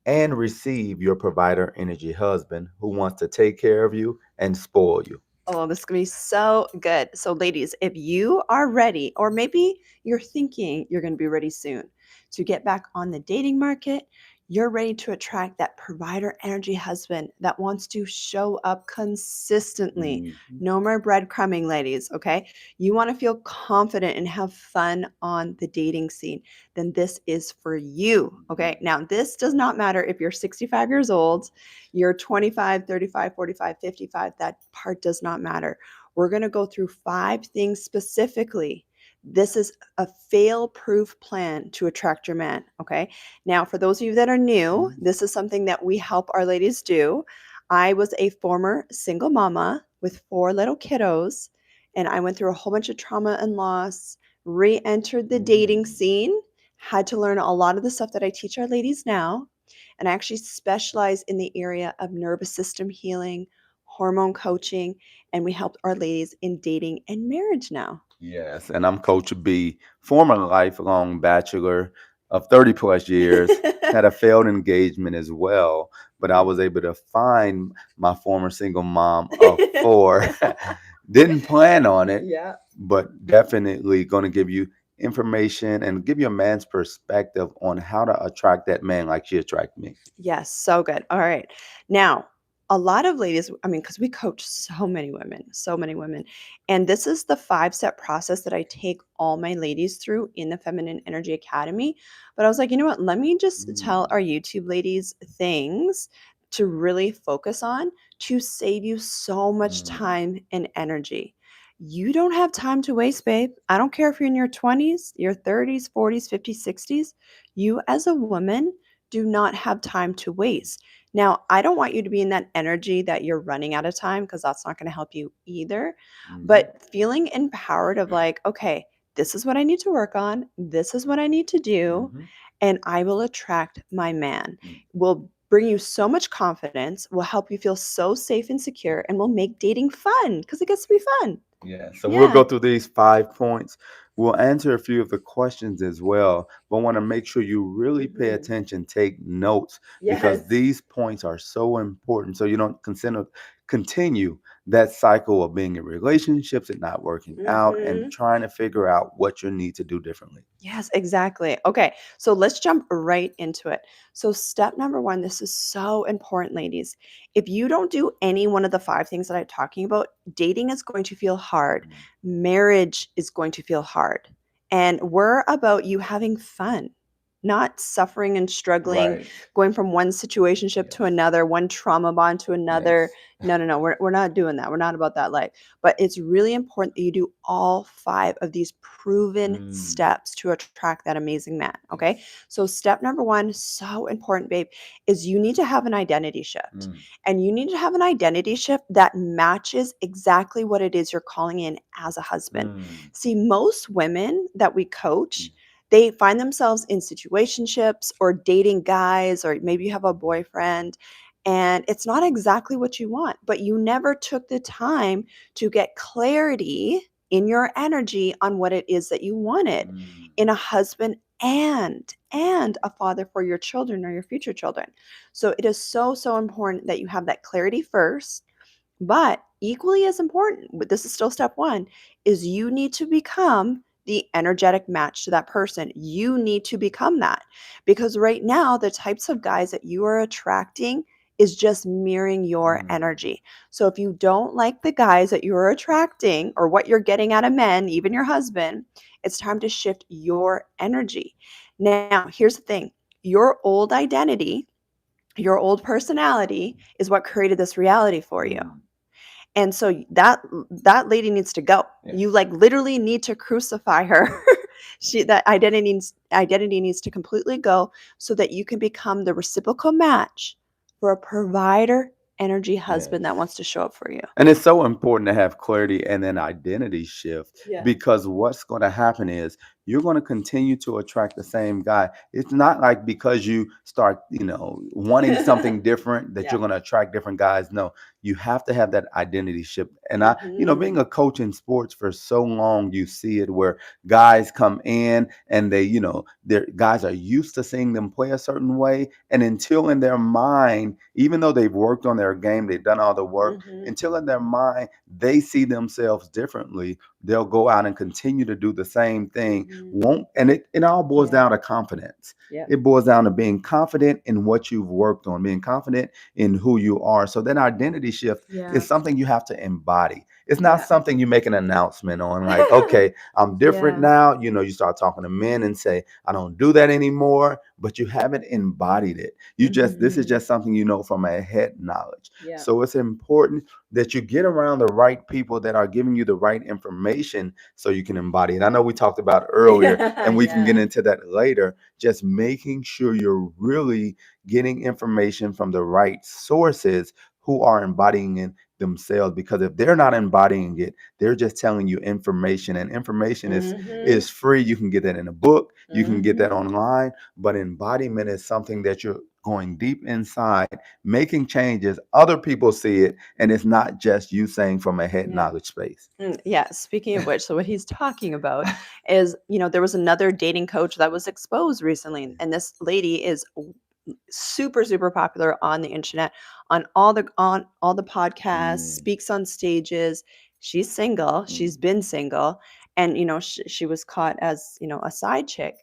and receive your provider energy husband who wants to take care of you and spoil you. Oh, this is going to be so good. So, ladies, if you are ready, or maybe you're thinking you're going to be ready soon to get back on the dating market, you're ready to attract that provider energy husband that wants to show up consistently. Mhm. No more breadcrumbing, ladies, okay? You want to feel confident and have fun on the dating scene, then this is for you, okay? Now, this does not matter if you're 65 years old, you're 25, 35, 45, 55. That part does not matter. We're going to go through 5 things specifically. This is a fail proof plan to attract your man. Okay. Now, for those of you that are new, Mhm. this is something that we help our ladies do. I was a former single mama with 4 little kiddos, and I went through a whole bunch of trauma and loss, re entered the dating Mm. scene, had to learn a lot of the stuff that I teach our ladies now, and I actually specialize in the area of nervous system healing, hormone coaching, and we help our ladies in dating and marriage now. Yes, and I'm Coach B, former lifelong bachelor of 30 plus years, had a failed engagement as well, but I was able to find my former single mom of four. Didn't plan on it, Yeah. but definitely going to give you information and give you a man's perspective on how to attract that man like she attracted me. Yes, so good. All right. Now, a lot of ladies, I mean, because we coach so many women. And this is the 5 step process that I take all my ladies through in the Feminine Energy Academy. But I was like, you know what? Let me just tell Mm. our YouTube ladies things to really focus on to save you so much Mm. time and energy. You don't have time to waste, babe. I don't care if you're in your 20s, your 30s, 40s, 50s, 60s. You, as a woman, do not have time to waste. Now, I don't want you to be in that energy that you're running out of time because that's not going to help you either. Mhm. But feeling empowered of like, okay, this is what I need to work on, this is what I need to do, Mhm. and I will attract my man. Mm. Will bring you so much confidence, will help you feel so safe and secure, and will make dating fun because it gets to be fun. Yeah, so we'll Yeah. go through these 5 points. We'll answer a few of the questions as well, but want to make sure you really pay Mhm. attention, take notes, because Yes. these points are so important so you don't continue that cycle of being in relationships and not working out and Mhm. trying to figure out what you need to do differently. Yes, exactly. Okay, so let's jump right into it. So, step number one, this is so important, ladies. If you don't do any one of the 5 things that I'm talking about, dating is going to feel hard, Mm. marriage is going to feel hard. And we're about you having fun, not suffering and struggling, Right. going from one situationship to Yes. another, one trauma bond to another. Yes. No, no, no, we're not doing that. We're not about that life. But it's really important that you do all 5 of these proven Mm. steps to attract that amazing man. Okay. Yes. So, step number one, so important, babe, is you need to have an identity shift. Mm. And you need to have an identity shift that matches exactly what it is you're calling in as a husband. Mm. See, most women that we Mm. coach, they find themselves in situationships or dating guys, or maybe you have a boyfriend, and it's not exactly what you want, but you never took the time to get clarity in your energy on what it is that you wanted Mm. in a husband and a father for your children or your future children. So it is so important that you have that clarity first, but equally as important, but this is still step 1, is you need to become the energetic match to that person. You need to become that, because right now the types of guys that you are attracting is just mirroring your Mm. energy. So if you don't like the guys that you're attracting or what you're getting out of men, even your husband, it's time to shift your energy. Now, here's the thing. Your old identity, your old personality is what created this reality for you. Mm. And so that lady needs to go. You Yes. like literally need to crucify her. That identity needs to completely go so that you can become the reciprocal match for a provider energy husband that Yes. wants to show up for you. And it's so important to have clarity and an identity shift Yeah. because what's going to happen is you're going to continue to attract the same guy. It's not like because you start, wanting something different that Yeah. you're going to attract different guys. No, you have to have that identity shift. And being Mhm. a coach in sports for so long, you see it where guys come in and they, their guys are used to seeing them play a certain way. And until in their mind, even though they've worked on their game, they've done all the work, Mhm. until in their mind they see themselves differently, they'll go out and continue to do the same thing. Mhm. Won't and it all boils Yeah. down to confidence. Yeah. It boils down to being confident in what you've worked on, being confident in who you are. So that identity shift Yeah. is something you have to embody. It's not Yeah. something you make an announcement on, like, okay, I'm different Yeah. now. You start talking to men and say, I don't do that anymore, but you haven't embodied it. This is Mhm. just something from a head knowledge. Yeah. So it's important that you get around the right people that are giving you the right information so you can embody it. I know we talked about earlier, and we can get Yeah. into that later, just making sure you're really getting information from the right sources who are embodying it themselves, because if they're not embodying it, they're just telling you information, and information is Mhm. free. You can get that in a book, you can get that Mhm. online, but embodiment is something that you're going deep inside, making changes. Other people see it, and it's not just you saying from a head Yeah. knowledge space. Yeah, speaking of which, so what he's talking about is, there was another dating coach that was exposed recently, and this lady is super super popular on the internet, on all the podcasts, Mm, speaks on stages. She's single, she's mm, been single, and she was caught as a side chick.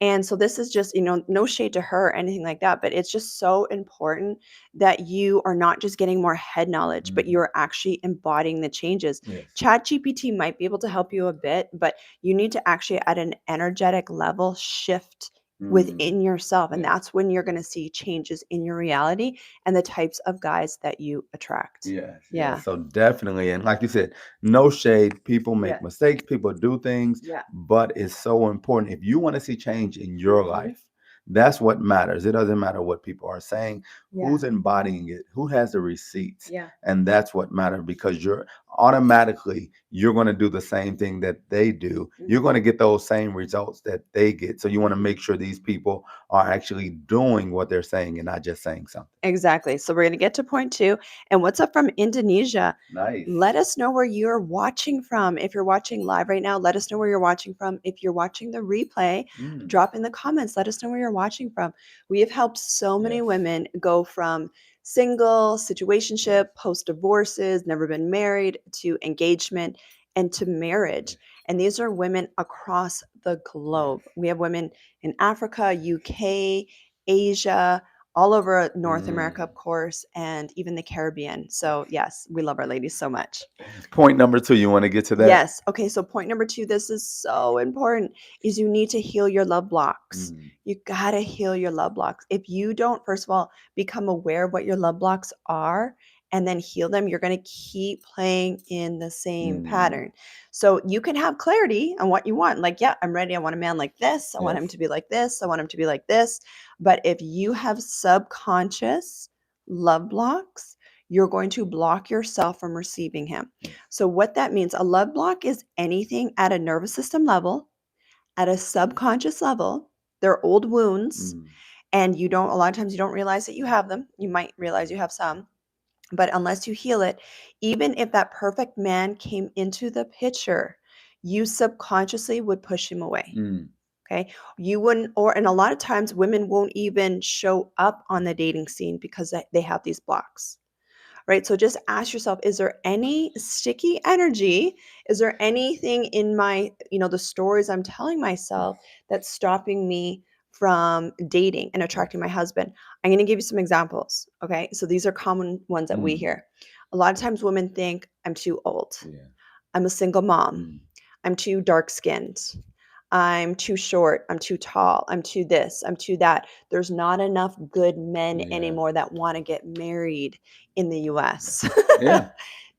And so this is just, no shade to her or anything like that, but it's just so important that you are not just getting more head knowledge, but mm. you're actually embodying the changes. Yes. Chat GPT might be able to help you a bit, but you need to actually at an energetic level shift Mm. within yourself, and Yes. that's when you're going to see changes in your reality and the types of guys that you attract. Yes, Yeah. yes. So definitely, and like you said, no shade. People Yeah. make mistakes, people do things, Yeah. but it's so important. If you want to see change in your Mhm. life, that's what matters. It doesn't matter what people are saying, Yeah. who's embodying it, who has the receipts, Yeah. and that's what matters, because you're going to do the same thing that they do. You're going to Mhm. get those same results that they get. So you want to Mhm. make sure these people are actually doing what they're saying and not just saying something. Exactly. So we're going to get to point two. And what's up from Indonesia? Nice. Let us know where you're watching from. If you're watching live right now, let us know where you're watching from. If you're watching the replay, Mm, drop in the comments. Let us know where you're watching from. We have helped so many yes. women go from single, situationship, Yes. post divorces, never been married, to engagement and to marriage. Yes. And these are women across the Yes. globe. We have women in Africa, UK, Asia, all over North America, Mm. of course, and even the Caribbean. So, yes, we love our ladies so much. Point number two, you want to get to that? Yes. Okay. So, point number two, this is so important, is you need to heal your love blocks. Mm. You got to heal your love blocks. If you don't, first of all, become aware of what your love blocks are and then heal them, you're going to keep playing in the same Mm. pattern. So, you can have clarity on what you want. Like, yeah, I'm ready. I want a man like this. I want him Yes. to be like this. I want him to be like this. But if you have subconscious love blocks, you're going to block yourself from receiving him. Yes. So, what that means, a love block is anything at a nervous system level, at a subconscious level. They're old wounds, Mm. and a lot of times you don't realize that you have them. You might realize you have some, but unless you heal it, even if that perfect man came into the picture, you subconsciously would push him away. Mm. Okay. You wouldn't, and a lot of times women won't even show up on the dating scene because they have these blocks, right? So just ask yourself, is there any sticky energy? Is there anything in my, the stories I'm telling Yes. myself that's stopping me from dating and Yes. attracting my husband? I'm going to give you some examples. Okay. So these are common ones that we Mm. hear. A lot of times women think I'm too old. Yeah. I'm a single mom. Mm. I'm too dark skinned. I'm too short. I'm too tall. I'm too this. I'm too that. There's not enough good men Yeah. anymore that want to get married in the US. Yeah. Yeah.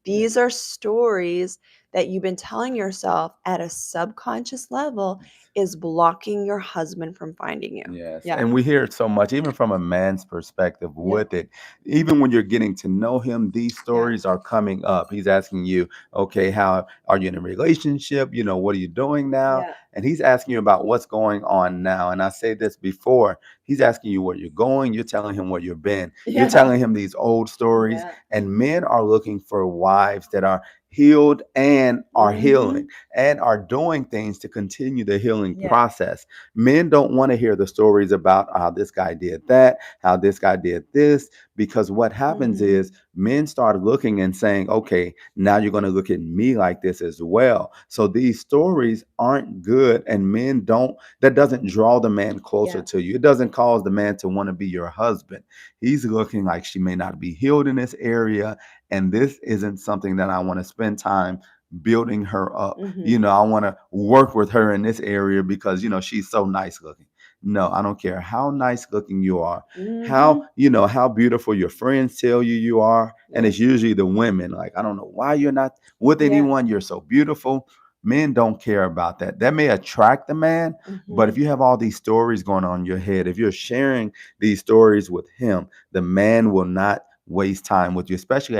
These are stories that you've been telling yourself at a subconscious level is blocking your husband from finding you. Yes, Yeah. and we hear it so much, even from a man's perspective Yep. with it. Even when you're getting to know him, these Yeah. stories are coming up. He's asking you, okay, how are you in a relationship? What are you doing now? Yeah. And he's asking you about what's going on now. And I said this before, he's asking you where you're going. You're telling him where you've been. You're Yeah. telling him these old stories. Yeah. And men are looking for wives that are healed and are Mm-hmm. healing and are doing things to continue the healing Yeah. process. Men don't want to hear the stories about how this guy did that, how this guy did this, because what happens Mm-hmm. is men start looking and saying, okay, now you're going to look at me like this as well. So these stories aren't good, and men don't, that doesn't draw the man closer Yeah. to you. It doesn't cause the man to want to be your husband. He's looking like she may not be healed in this area, and this isn't something that I want to spend time building her up. Mm-hmm. I want to work with her in this area because, she's so nice looking. No, I don't care how nice looking you are, Mm-hmm. how beautiful your friends tell you you are. And Yeah. it's usually the women, like, I don't know why you're not with Yeah. anyone. You're so beautiful. Men don't care about that. That may attract the man, but Mm-hmm. if you have all these stories going on in your head, if you're sharing these stories with him, the man will not waste time with you, especially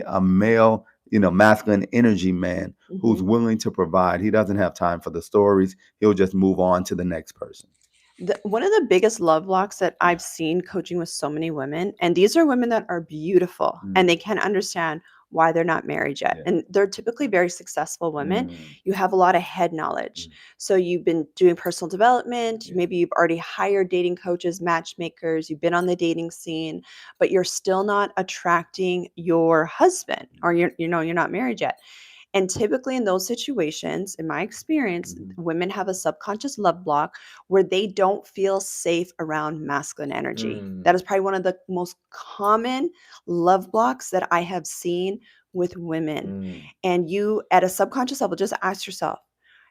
a male, masculine energy man who's Mm-hmm. willing to provide. He doesn't have time for the stories. He'll just move on to the next person. One of the biggest love blocks that I've seen coaching with so many women, and these are women that are beautiful and Mm, they can't understand why they're not married yet. yeah. And they're typically very successful women. Mm, You have a lot of head knowledge. mm, So you've been doing personal development, yeah. maybe you've already hired dating coaches, matchmakers, you've been on the dating scene, but you're still not attracting your husband or you're not married yet. And typically, in those situations, in my experience, Mhm. women have a subconscious love block where they don't feel safe around masculine energy. That Mm, is probably one of the most common love blocks that I have seen with women. mm, And you, at a subconscious level, just ask yourself,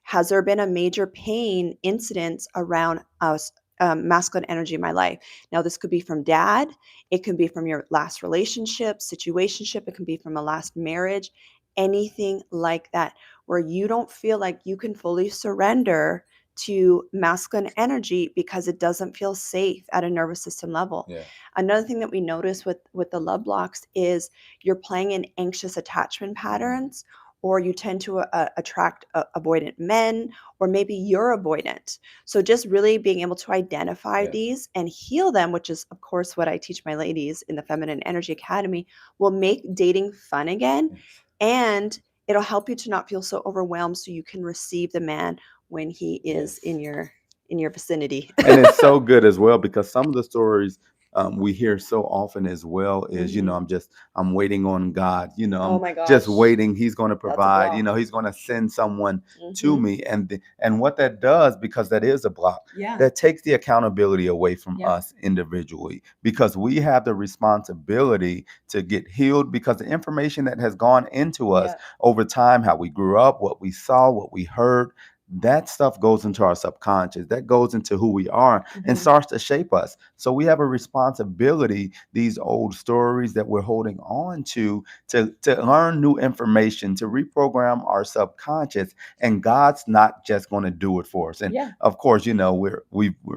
has there been a major pain incident around us? Masculine energy in my life. Now, this could be from dad, it could be from your last relationship, situationship, it can be from a last marriage, anything like that, where you don't feel like you can fully surrender to masculine energy because it doesn't feel safe at a nervous system level. yeah. Another thing that we notice with the love blocks is you're playing in anxious attachment Mm, patterns, or you tend to attract avoidant men, or maybe you're avoidant. So just really being able to identify yeah. these and heal them, which is of course what I teach my ladies in the Feminine Energy Academy, will make dating fun again, Yes. and it'll help you to not feel so overwhelmed so you can receive the man when he is Yes. in your vicinity. And it's so good as well because some of the stories we hear so often as well is, Mhm. I'm waiting on God. Oh I'm my just gosh, waiting. He's going to that's a provide. block. He's going to send someone to Mhm. me, and what that does, because that is a block, Yeah. that takes the accountability away from Yeah. us individually, because we have the responsibility to get healed, because the information that has gone into us Yeah. over time, how we grew up, what we saw, what we heard, that stuff goes into our subconscious, that goes into who we are and Mhm. starts to shape us. So we have a responsibility, these old stories that we're holding on to learn new information, to reprogram our subconscious. And God's not just going to do it for us. And Yeah. of course, we're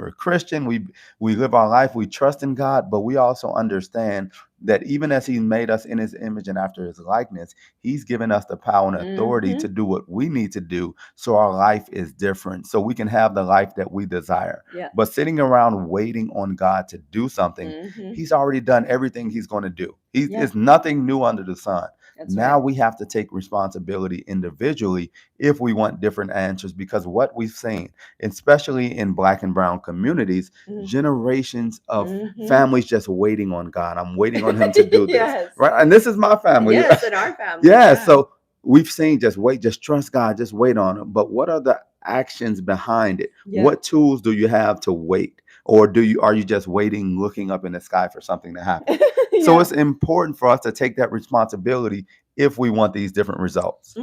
a Christian, we live our life, we trust in God, but we also understand that even as he made us in his image and after his likeness, he's given us the power and authority to Mhm. do what we need to do, so our life is different, so we can have the life that we desire. Yeah. But sitting around waiting on God to do something, Mhm. he's already done everything he's going to do. Yeah. It's nothing new under the sun. That's Now right. we have to take responsibility individually if we want different answers, because what we've seen, especially in Black and brown communities, Mhm. generations of Mhm. families just waiting on God. I'm waiting on him to do this, Yes. right? And this is my family. Yes, in our family, Yeah, yeah. so we've seen just wait, just trust God, just wait on him. But what are the actions behind it? Yeah. What tools do you have to wait? or are you just waiting, looking up in the sky for something to happen? So Yeah. it's important for us to take that responsibility if we want these different results.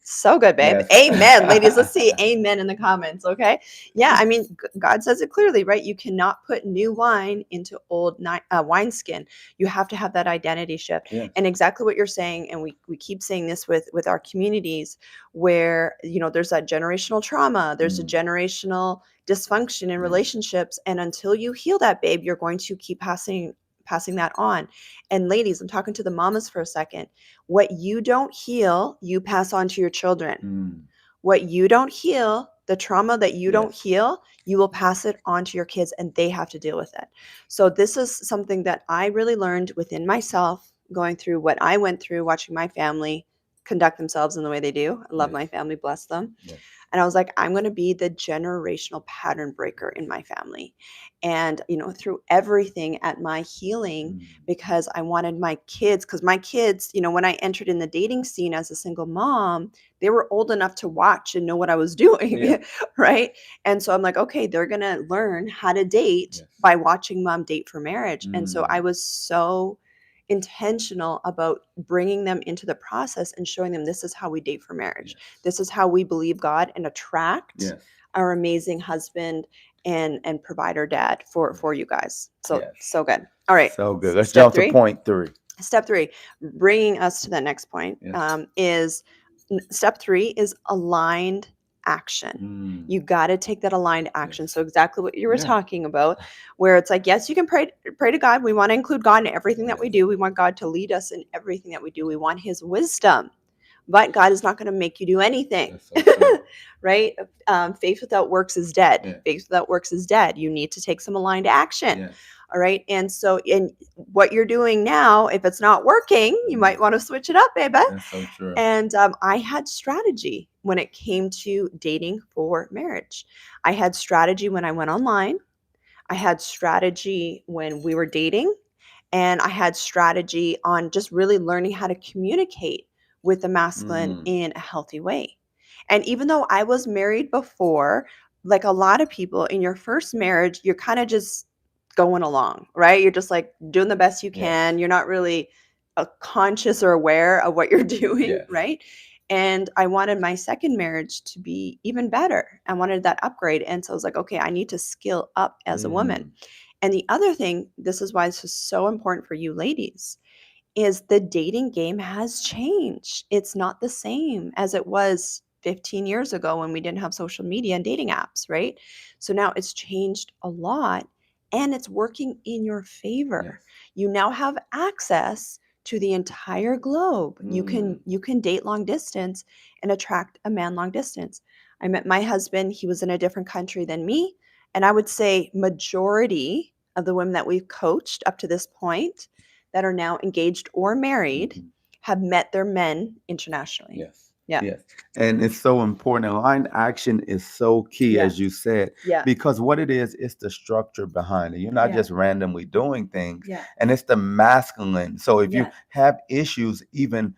So good, babe. Yes. Amen. Ladies, let's see amen in the comments, okay? Yeah, I mean, God says it clearly, right? You cannot put new wine into old wineskin. You have to have that identity shift. Yes. And exactly what you're saying, and we keep saying this with our communities, where, there's that generational trauma, there's a generational dysfunction in relationships, and until you heal that, babe, you're going to keep passing that on. And ladies, I'm talking to the mamas for a second. What you don't heal, you pass on to your children. What you don't heal, the trauma that you don't Yes. heal, you will pass it on to your kids and they have to deal with it. So this is something that I really learned within myself, going through what I went through, watching my family conduct themselves in the way they do. I love my family, bless them. Yes. And I was like, I'm going to be the generational pattern breaker in my family. And, through everything at my healing, because I wanted my kids, because my kids, when I entered in the dating scene as a single mom, they were old enough to watch and know what I was doing. Yeah. Right. And so I'm like, okay, they're going to learn how to date Yes. by watching mom date for marriage. And so I was so intentional about bringing them into the process and showing them this is how we date for marriage. Yes. This is how we believe God and attract Yes. our amazing husband and provider dad for you guys. So Yes. so good. All right. So good. Let's Step jump to three. point 3. Step 3, bringing us to the next point, Yes. is step 3 is aligned action. You got to take that aligned action. Yes. So exactly what you were Yeah. talking about, where it's like, yes, you can pray to God. We want to include God in everything that we Yes. do. We want God to lead us in everything that we do. We want his wisdom. But God is not going to make you do anything. That's so true. Right? Faith without works is dead. Yes. Faith without works is dead. You need to take some aligned action. Yes. All right. And so, in what you're doing now, if it's not working, you might want to switch it up, baby. That's so true. And I had strategy when it came to dating for marriage. I had strategy when I went online. I had strategy when we were dating. And I had strategy on just really learning how to communicate with the masculine in a healthy way. And even though I was married before, like a lot of people in your first marriage, you're kind of just going along, right? You're just like doing the best you can. Yes. You're not really conscious or aware of what you're doing, Yes. right? And I wanted my second marriage to be even better. I wanted that upgrade. And so I was like, okay, I need to skill up as a woman. And the other thing, this is why this is so important for you ladies, is the dating game has changed. It's not the same as it was 15 years ago when we didn't have social media and dating apps, right? So now it's changed a lot and it's working in your favor. Yes. You now have access to the entire globe. You can date long distance and attract a man long distance. I met my husband, he was in a different country than me, and I would say majority of the women that we've coached up to this point that are now engaged or married have met their men internationally. Yes. Yeah. Yes. And it's so important. Aligned action is so key, Yeah. as you said, Yeah. because what it is, it's the structure behind it. You're not Yeah. just randomly doing things, Yeah. and it's the masculine. So if you Yeah. have issues even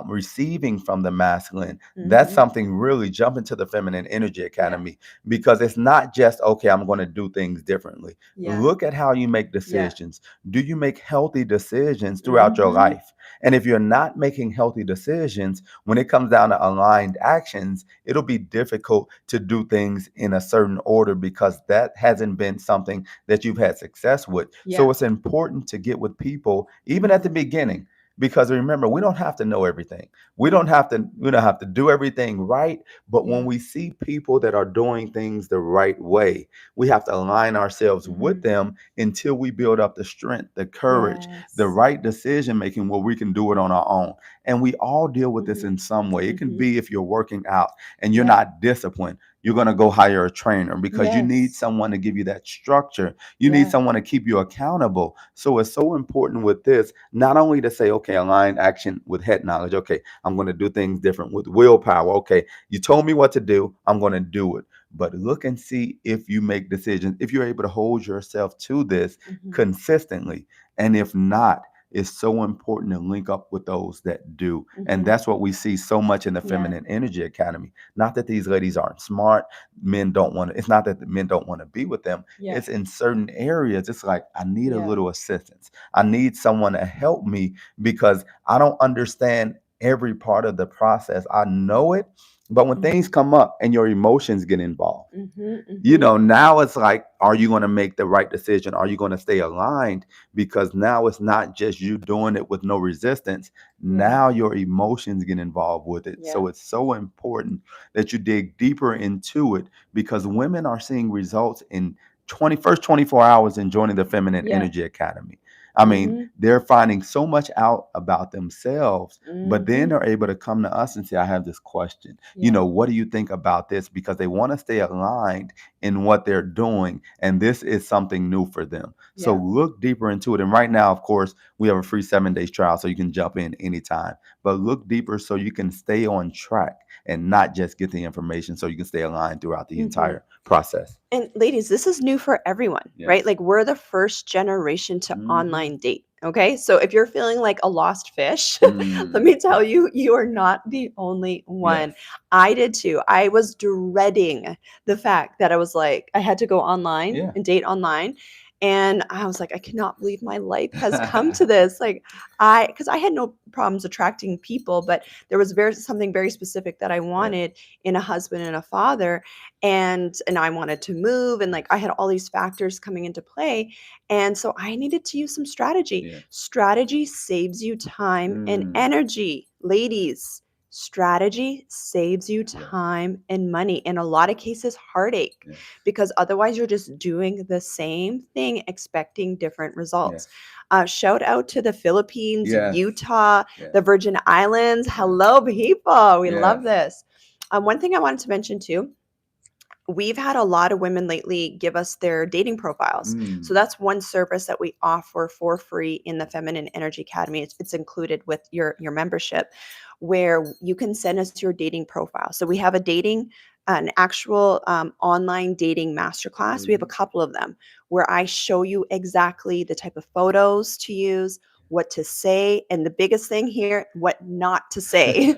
receiving from the masculine, that's something really jump into the Feminine Energy Academy, because it's not just, okay, I'm going to do things differently. Yeah. Look at how you make decisions. Do you make healthy decisions throughout your life? And if you're not making healthy decisions, when it comes down to aligned actions, it'll be difficult to do things in a certain order because that hasn't been something that you've had success with. So it's important to get with people, even at the beginning. Because remember, we don't have to know everything. We don't have to do everything right. But when we see people that are doing things the right way, we have to align ourselves with them until we build up the strength, the courage, the right decision making where we can do it on our own. And we all deal with this in some way. It can be if you're working out and you're not disciplined, you're going to go hire a trainer because you need someone to give you that structure. You need someone to keep you accountable. So it's so important with this, not only to say, okay, align action with head knowledge. Okay, I'm going to do things different with willpower. Okay, you told me what to do. I'm going to do it. But look and see if you make decisions, if you're able to hold yourself to this consistently. And if not, it's so important to link up with those that do. And Mhm. that's what we see so much in the Yeah. Feminine Energy Academy. Not that these ladies aren't smart, men don't want to, it's not that the men don't want to be with them. Yeah. It's in certain areas, it's like, I need a Yeah. little assistance. I need someone to help me because I don't understand every part of the process. I know it, but when things Mhm. come up and your emotions get involved, Mhm. you Mhm. know, now it's like, are you going to make the right decision? Are you going to stay aligned? Because now it's not just you doing it with no resistance. Yeah. Now your emotions get involved with it. Yeah. So it's so important that you dig deeper into it, because women are seeing results in 24 hours in joining the Feminine Yeah. Energy Academy. I mean, Mhm. they're finding so much out about themselves, but then Mhm. they're able to come to us and say, I have this question. You Yeah. know, what do you think about this? Because they want to stay aligned in what they're doing. And this is something new for them. So Yeah. look deeper into it. And right now, of course, we have a free 7 days trial, so you can jump in anytime. But look deeper so you can stay on track and not just get the information, so you can stay aligned throughout the Mhm. entire process. And ladies, this is new for everyone, right? Yes. Like we're the first generation to Mm-hmm. online date. Okay. So if you're feeling like a lost fish, let Mm. me tell Yes. you, you are not the only one. Yes. I did too. I was dreading the fact that I was like, I had to go online Yeah. and date online. And I was like, I cannot believe my life has come to this. Because I had no problems attracting people, but there was something very specific that I Yes. wanted in a husband and a father, and I wanted to move, and like I Yes. had all these factors coming into play, and so I needed to use some strategy. Yes. Strategy saves you time and Mm. energy, ladies. Strategy saves you Yes. time and money, in a lot of cases heartache, Yes. because otherwise you're just doing the same thing expecting different results. Yes. Shout out to the Philippines, Yes. Utah, Yes. the Virgin Islands. Yes. Hello, people, we love Yes. this. One thing I wanted to mention too, we've had a lot of women lately give us their dating profiles. So Mm. that's one service that we offer for free in the Feminine Energy Academy. It's included with your membership, where you can send us your dating profile. So we have an actual online dating masterclass. We have a Mhm. couple of them where I show you exactly the type of photos to use, what to say, and the biggest thing here, what not to say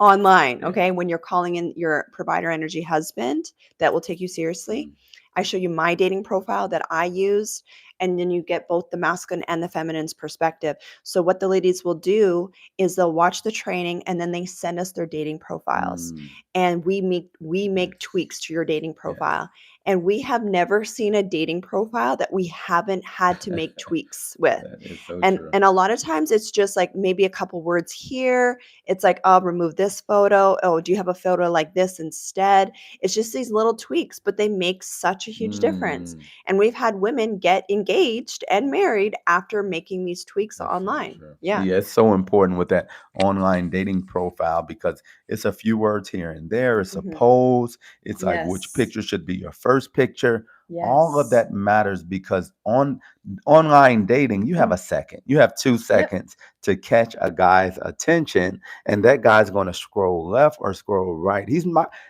online. Yeah. Okay. When you're calling in your provider energy husband, that will take you seriously. Mm. I show you my dating profile that I used, and then you get both the masculine and the feminine's perspective. So, what the ladies will do is they'll watch the training and then they send us their dating profiles. Mm. And we make Yes. tweaks to your dating Yes. profile. And we have never seen a dating profile that we haven't had to make tweaks with. That is so and true. and a lot of times it's just like maybe a couple words here. It's like, I'll remove this photo. Oh, do you have a photo like this instead? It's just these little tweaks, but they make such a huge difference. Mm. And we've had women get engaged and married after making these tweaks That's so online. true. Yeah. Yeah, it's so important with that online dating profile, because it's a few words here and there. It's a Hmm. pose. It's like, which Yes. picture should be your first picture. All of Yes. that matters, because on online dating, you have Hmm. a second, you have two Yep. seconds to catch a guy's attention, and that guy's going to scroll left or scroll right.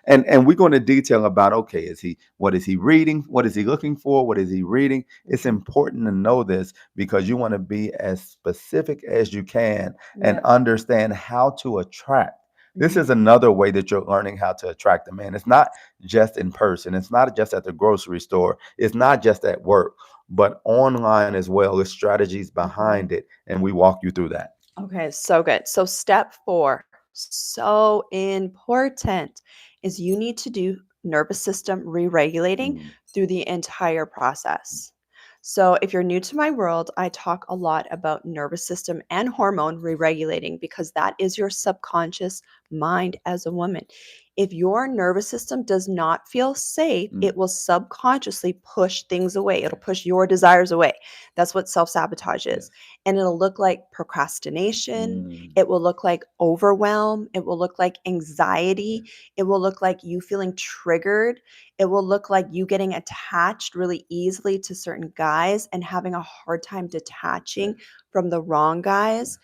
And we're going to detail about, okay, what is he reading? What is he looking for? What is he reading? It's Hmm. important to know this, because you want to be as specific as you can and Yep. understand how to attract. This Hmm. is another way that you're learning how to attract a man. It's not just in person. It's not just at the grocery store. It's not just at work, but online as well. There's strategies Hmm. behind it, and we walk you through that. Okay, so good. So, step 4, so important, is you need to do nervous system re-regulating Mm. through the entire process. So, if you're new to my world, I talk a lot about nervous system and hormone re-regulating, because that is your subconscious mind as a woman. If your nervous system does not feel safe, Mm. it will subconsciously push things away. It'll Yes. push your desires away. That's what self sabotage is. Yes. And it'll look like procrastination. Mm. It will look like overwhelm. It will look like anxiety. Yes. It will look like you feeling triggered. It will look like you getting attached really easily to certain guys and having a hard time detaching Yes. from the wrong Yes. guys.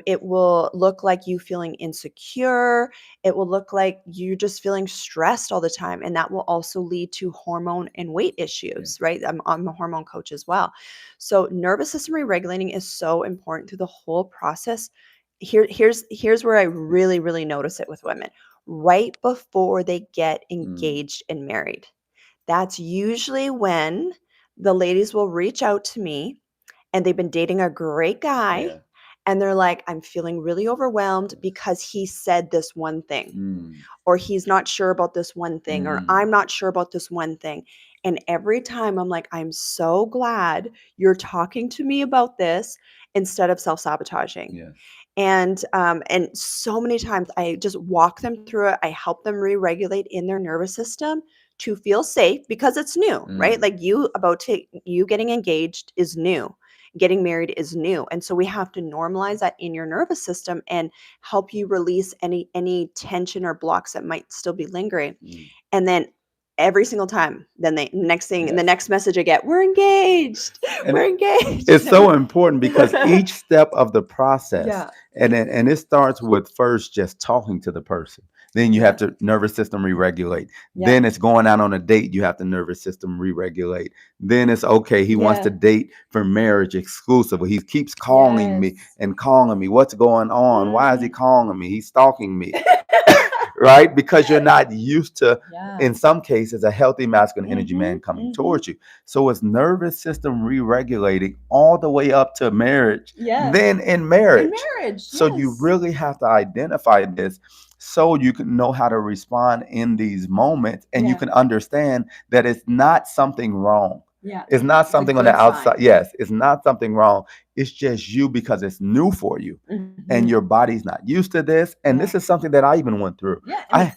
It will look like you feeling insecure. It will look like you just feeling stressed all the time. And that will also lead to hormone and weight issues, right? I'm a hormone coach as well. So nervous system re-regulating is so important through the whole process. Here's where I really, really notice it with women. Right before they get engaged and married. That's usually when the ladies will reach out to me and they've been dating a great guy and they're like, I'm feeling really overwhelmed because he said this one thing, or he's not sure about this one thing, or I'm not sure about this one thing. And every time I'm like, I'm so glad you're talking to me about this instead of self-sabotaging. And so many times I just walk them through it. I help them re-regulate in their nervous system to feel safe because it's new, right? Like you getting engaged is new. Getting married is new. And so we have to normalize that in your nervous system and help you release any tension or blocks that might still be lingering. And then every single time, then the next thing, the next message I get, we're engaged. And we're engaged. It's so important because each step of the process, and it starts with first just talking to the person. Then you have to nervous system re-regulate. Then it's going out on a date. You have to nervous system re-regulate. Then it's okay. He wants to date for marriage exclusively. He keeps calling me and calling me. What's going on? Why is he calling me? He's stalking me. Right? Because you're not used to, in some cases, a healthy masculine energy man coming towards you. So it's nervous system re-regulating all the way up to marriage, then in marriage. So you really have to identify this so you can know how to respond in these moments, and you can understand that it's not something wrong. It's not something on the outside. Yes, it's not something wrong. It's just you because it's new for you. And your body's not used to this. And this is something that I even went through.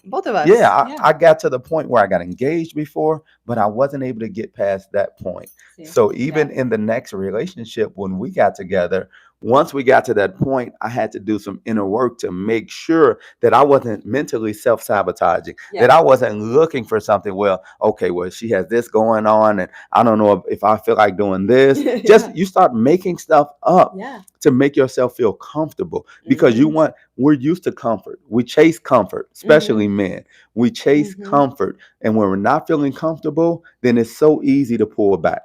Both of us. I got to the point where I got engaged before, but I wasn't able to get past that point. So even in the next relationship, when we got together, once we got to that point, I had to do some inner work to make sure that I wasn't mentally self-sabotaging, that I wasn't looking for something. Well, okay, well, she has this going on, and I don't know if I feel like doing this. Just you start making stuff up to make yourself feel comfortable, because we're used to comfort. We chase comfort, especially men. We chase comfort, and when we're not feeling comfortable, then it's so easy to pull back.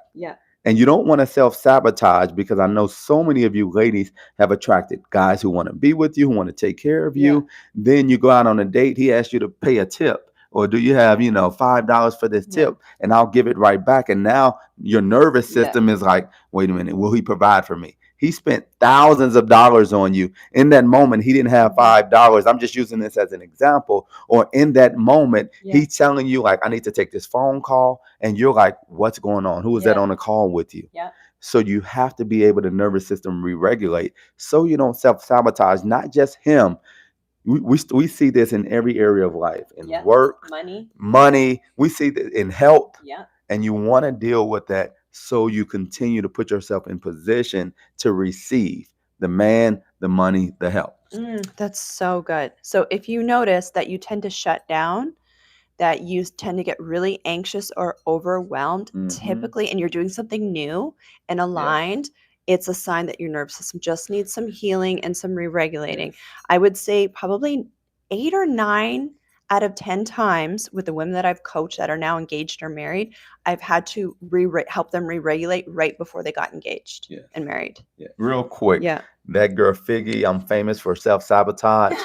And you don't want to self-sabotage, because I know so many of you ladies have attracted guys who want to be with you, who want to take care of you. Then you go out on a date, he asks you to pay a tip. Or do you have, $5 for this tip, and I'll give it right back. And now your nervous system is like, wait a minute, will he provide for me? He spent thousands of dollars on you. In that moment, he didn't have $5. I'm just using this as an example. Or in that moment, he's telling you, like, I need to take this phone call. And you're like, what's going on? Who is that on the call with you? So you have to be able to nervous system re-regulate so you don't self-sabotage, not just him. We see this in every area of life, in work, money. We see that in health. And you want to deal with that so you continue to put yourself in position to receive the man, the money, the help. That's so good. So if you notice that you tend to shut down, that you tend to get really anxious or overwhelmed, typically, and you're doing something new and aligned, it's a sign that your nervous system just needs some healing and some re-regulating. I would say probably 8 or 9 out of 10 times with the women that I've coached that are now engaged or married, I've had to help them re-regulate right before they got engaged and married. Real quick, that girl Figgy, I'm famous for self-sabotage.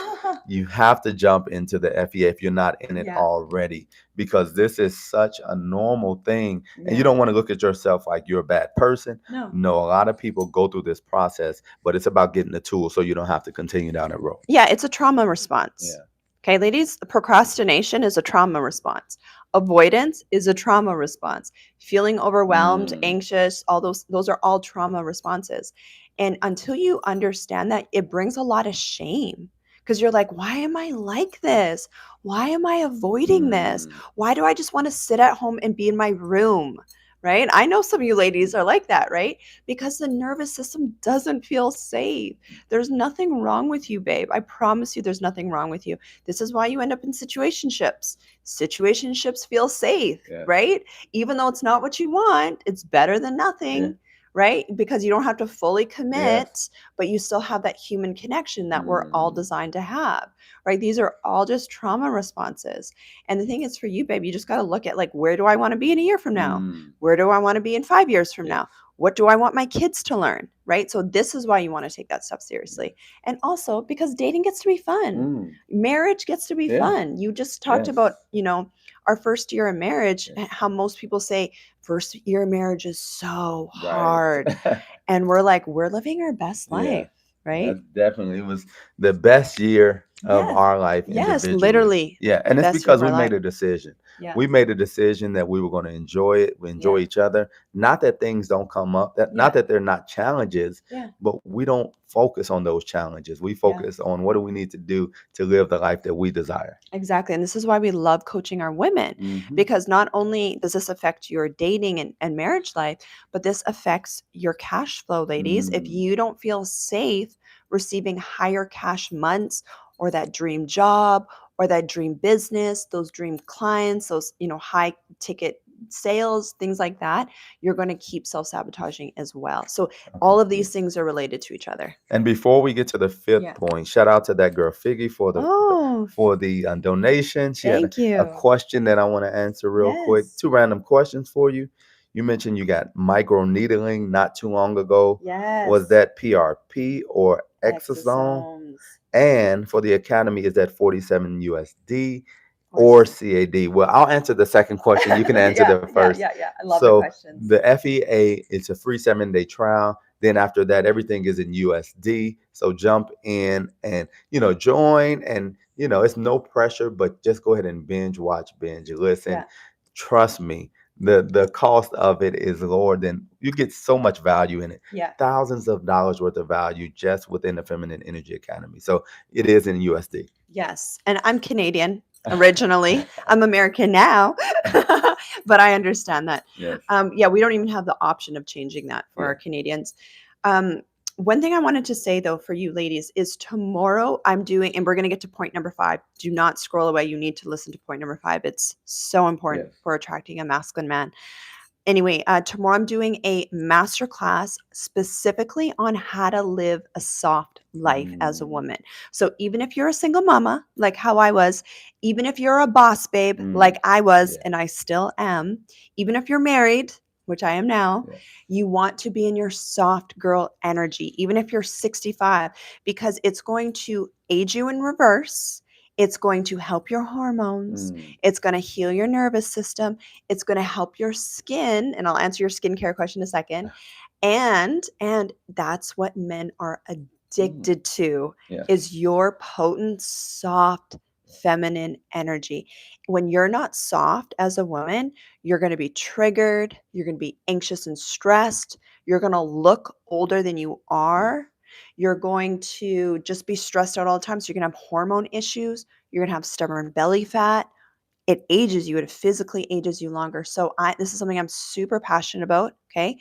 You have to jump into the FEA if you're not in it already, because this is such a normal thing. And you don't want to look at yourself like you're a bad person. No, a lot of people go through this process, but it's about getting the tools so you don't have to continue down that road. It's a trauma response. Okay, ladies, procrastination is a trauma response. Avoidance is a trauma response. Feeling overwhelmed, anxious, all those are all trauma responses. And until you understand that, it brings a lot of shame. Because you're like, why am I like this? Why am I avoiding this? Why do I just want to sit at home and be in my room? Right? I know some of you ladies are like that, right? Because the nervous system doesn't feel safe. There's nothing wrong with you, babe. I promise you there's nothing wrong with you. This is why you end up in situationships. Situationships feel safe, right? Even though it's not what you want, it's better than nothing. right? Because you don't have to fully commit, Yes. but you still have that human connection that we're all Mm. designed to have, right? These are all just trauma responses. And the thing is for you, babe, you just got to look at like, where do I want to be in a year from now? Mm. Where do I want to be in 5 years from Yes. now? What do I want my kids to learn? Right. So, this is why you want to take that stuff Yes. seriously. And also because dating gets to be fun, Mm. marriage gets to be Yeah. fun. You just talked Yes. about, our first year of marriage, Yes. how most people say first year of marriage is so Right. hard. And we're like, we're living our best Yeah. life, right? That's definitely, it was the best year of Yes. our life Yes, individually. literally Yeah, the and it's best year of because our we life. made a decision. Yeah. We made a decision that we were going to enjoy it. We enjoy Yeah. each other. Not that things don't come up. That Yeah. not that they're not challenges, Yeah. but we don't focus on those challenges. We Yeah. focus on what do we need to do to live the life that we desire. Exactly. And this is why we love coaching our women, Hmm. because not only does this affect your dating and marriage life, but this affects your cash flow, ladies. If Mm. you don't feel safe receiving higher cash months or that dream job or that dream business, those dream clients, those, high ticket sales, things like that, you're going to keep self-sabotaging as well. So Okay. all of these Yes. things are related to each other. And before we get to the fifth Yeah. point, shout out to that girl Figgy for Oh, the donation. She had thank a you. question that I want to answer real quick. Yes. Two random questions for you. You mentioned you got micro needling not too long ago. Was Yes. that PRP or exosome? Exosomes. And for the academy, is that 47 USD Or or C. CAD? Well, I'll answer the second question. You can answer Yeah, the yeah, first. yeah, yeah. I love the So questions. the FEA, it's a free 7-day trial. Then after that, everything is in USD. So jump in and join, and it's no pressure, but just go ahead and binge watch, binge listen. Yeah, Trust me, the cost of it is lower than you get so much value in it. yeah. Thousands of dollars worth of value just within the Feminine Energy Academy. So it is in USD. Yes. And I'm Canadian originally. I'm American now, but I understand that. Yes. Yeah, we don't even have the option of changing that for Yeah. our Canadians. Um, one thing I wanted to say though for you ladies is tomorrow I'm doing, and we're going to get to point number 5. Do not scroll away. You need to listen to point number 5. It's so important Yes. for attracting a masculine man. Anyway, tomorrow I'm doing a masterclass specifically on how to live a soft life as a Mm. woman. So even if you're a single mama, like how I was, even if you're a boss babe, like Mm. I was, Yeah. and I still am, even if you're married, which I am now, Yes. you want to be in your soft girl energy, even if you're 65, because it's going to age you in reverse. It's going to help your hormones. Mm. It's going to heal your nervous system. It's going to help your skin, and I'll answer your skincare question in a second. And that's what men are Mm. addicted to, Yes. is your potent, soft, feminine energy. When you're not soft as a woman, you're going to be triggered, you're going to be anxious and stressed, you're going to look older than you Yes. are. You're going to just be stressed out all the time. So you're going to have hormone issues. You're going to have stubborn belly fat. It ages you. It physically ages you longer. So this is something I'm super passionate about, okay,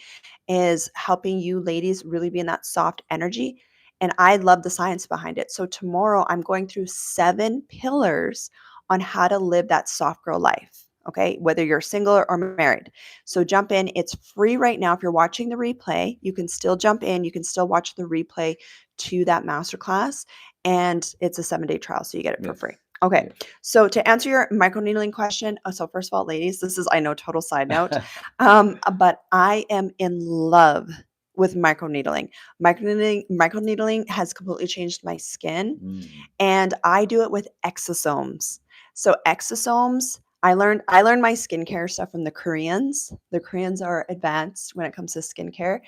is helping you ladies really be in that soft energy. And I love the science behind it. So tomorrow I'm going through 7 pillars on how to live that soft girl life, okay, whether you're single or married. So jump in. It's free right now. If you're watching the replay, you can still jump in. You can still watch the replay to that masterclass. And it's a 7-day trial. So you get it for Yes. free. Okay. Yes. So to answer your microneedling question, so first of all, ladies, this is, I know, total side note, but I am in love with microneedling. Microneedling has completely changed my skin, Mm. and I do it with exosomes. So exosomes, I learned my skincare stuff from the Koreans. The Koreans are advanced when it comes to skincare,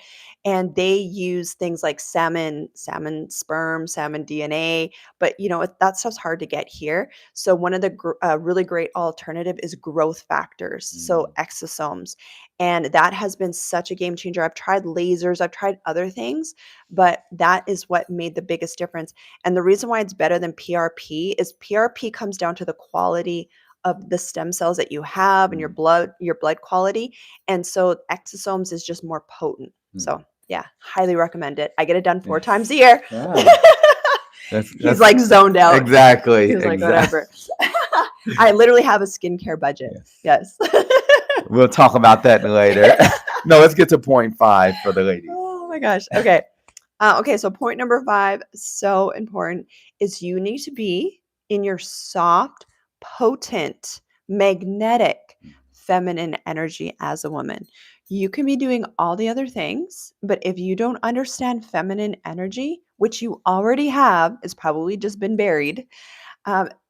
and they use things like salmon sperm, salmon DNA. But that stuff's hard to get here. So one of the really great alternative is growth factors. So Mm. exosomes, and that has been such a game changer. I've tried lasers, I've tried other things, but that is what made the biggest difference. And the reason why it's better than PRP is PRP comes down to the quality of the stem cells that you have and Mm. your blood quality. And so exosomes is just more potent. Mm. So yeah, highly recommend it. I get it done 4 Yes. times a year. Ah, He's that's like zoned out. exactly He's like, exactly. whatever. I literally have a skincare budget. Yes. Yes. We'll talk about that later. No, let's get to point five for the ladies. Oh my gosh. Okay. Okay, so point number 5, so important, is you need to be in your soft, potent, magnetic, feminine energy as a woman. You can be doing all the other things, but if you don't understand feminine energy, which you already have, it's probably just been buried,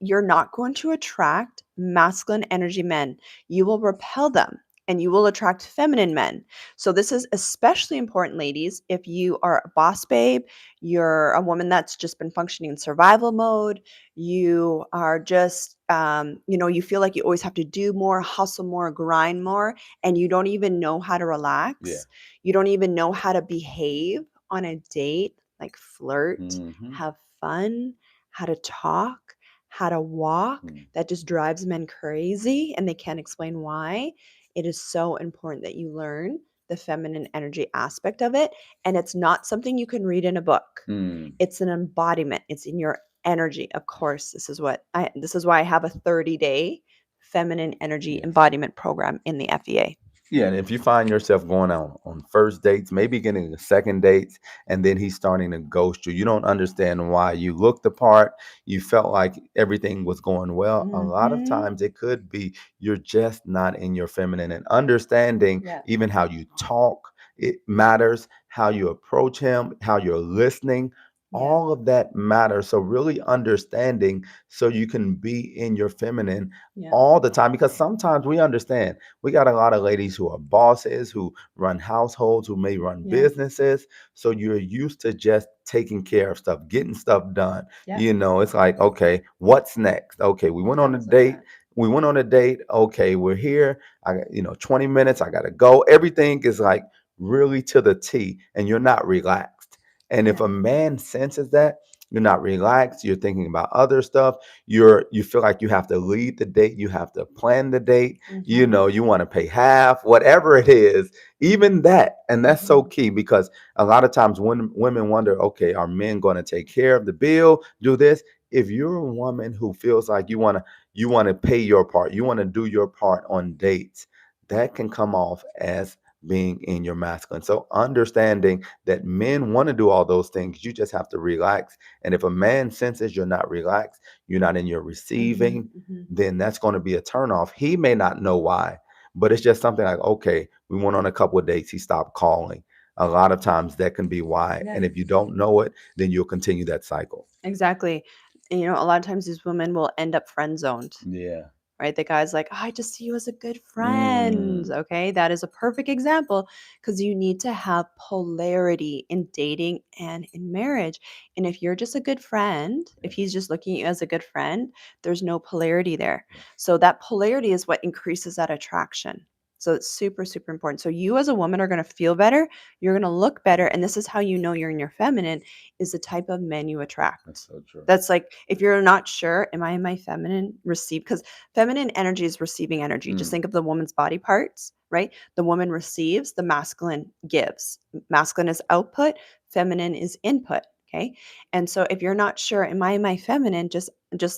you're not going to attract masculine energy men. You will repel them and you will attract feminine men. So, this is especially important, ladies, if you are a boss babe, you're a woman that's just been functioning in survival mode, you are just, you feel like you always have to do more, hustle more, grind more, and you don't even know how to Yeah. relax. You don't even know how to behave on a date, like flirt, Mm-hmm. have fun, how to talk, how to walk. Mm. That just drives men crazy and they can't explain why. It is so important that you learn the feminine energy aspect of it. And it's not something you can read in a book. Mm. It's an embodiment. It's in your energy. Of course, this is why I have a 30-day feminine energy Yes. embodiment program in the FEA. Yeah, and if you find yourself going out on first dates, maybe getting the second dates, and then he's starting to ghost you, you don't understand why. You looked the part, you felt like everything was going well. A lot of Mhm. times it could be you're just not in your feminine, and understanding Yeah. even how you talk, it matters. How you approach him, how you're listening, Yeah. all of that matters. So really understanding so you can be in your feminine Yeah. all the time, because sometimes we understand we got a lot of ladies who are bosses, who run households, who may run Yeah. businesses. So you're used to just taking care of stuff, getting stuff done. Yeah. You know, it's like, okay, what's next? Okay, we went on a Sounds like date. that. We went on a date. Okay, we're here. I got, 20 minutes. I got to go. Everything is like really to the T, and you're not relaxed. And if Yeah. a man senses that, you're not relaxed, you're thinking about other stuff, you feel like you have to lead the date, you have to plan the date, Mhm. you want to pay half, whatever it is, even that. And that's so Mhm. key, because a lot of times when women wonder, okay, are men going to take care of the bill, do this? If you're a woman who feels like you want to pay your part, you want to do your part on dates, that can come off as being in your masculine. So understanding that men want to do all those things, you just have to relax. And if a man senses you're not relaxed, you're not in your Mhm. receiving, Mhm. then that's going to be a turnoff. He may not know why, but it's just something like, okay, we went on a couple of dates, he stopped calling. A lot of times that can be why. Yeah. And if you don't know it, then you'll continue that cycle. Exactly. And, a lot of times these women will end up friend zoned, Yeah. right? The guy's like, "Oh, I just see you as a good friend." Mm, Okay. That is a perfect example because you need to have polarity in dating and in marriage. And if you're just a good friend, if yes. he's just looking at you as a good friend, there's no polarity there. Yes. So that polarity is what increases that attraction. So it's super, super important. So you as a woman are going to feel better. You're going to look better. And this is how you know you're in your feminine is the type of men you That's attract. so true. That's like if you're not sure, am I in my feminine? Receive, because feminine energy is receiving energy. Just Mm, think of the woman's body parts, right? The woman receives, the masculine gives. Masculine is output, feminine is input. Okay. And so if you're not sure, am I in my feminine? Just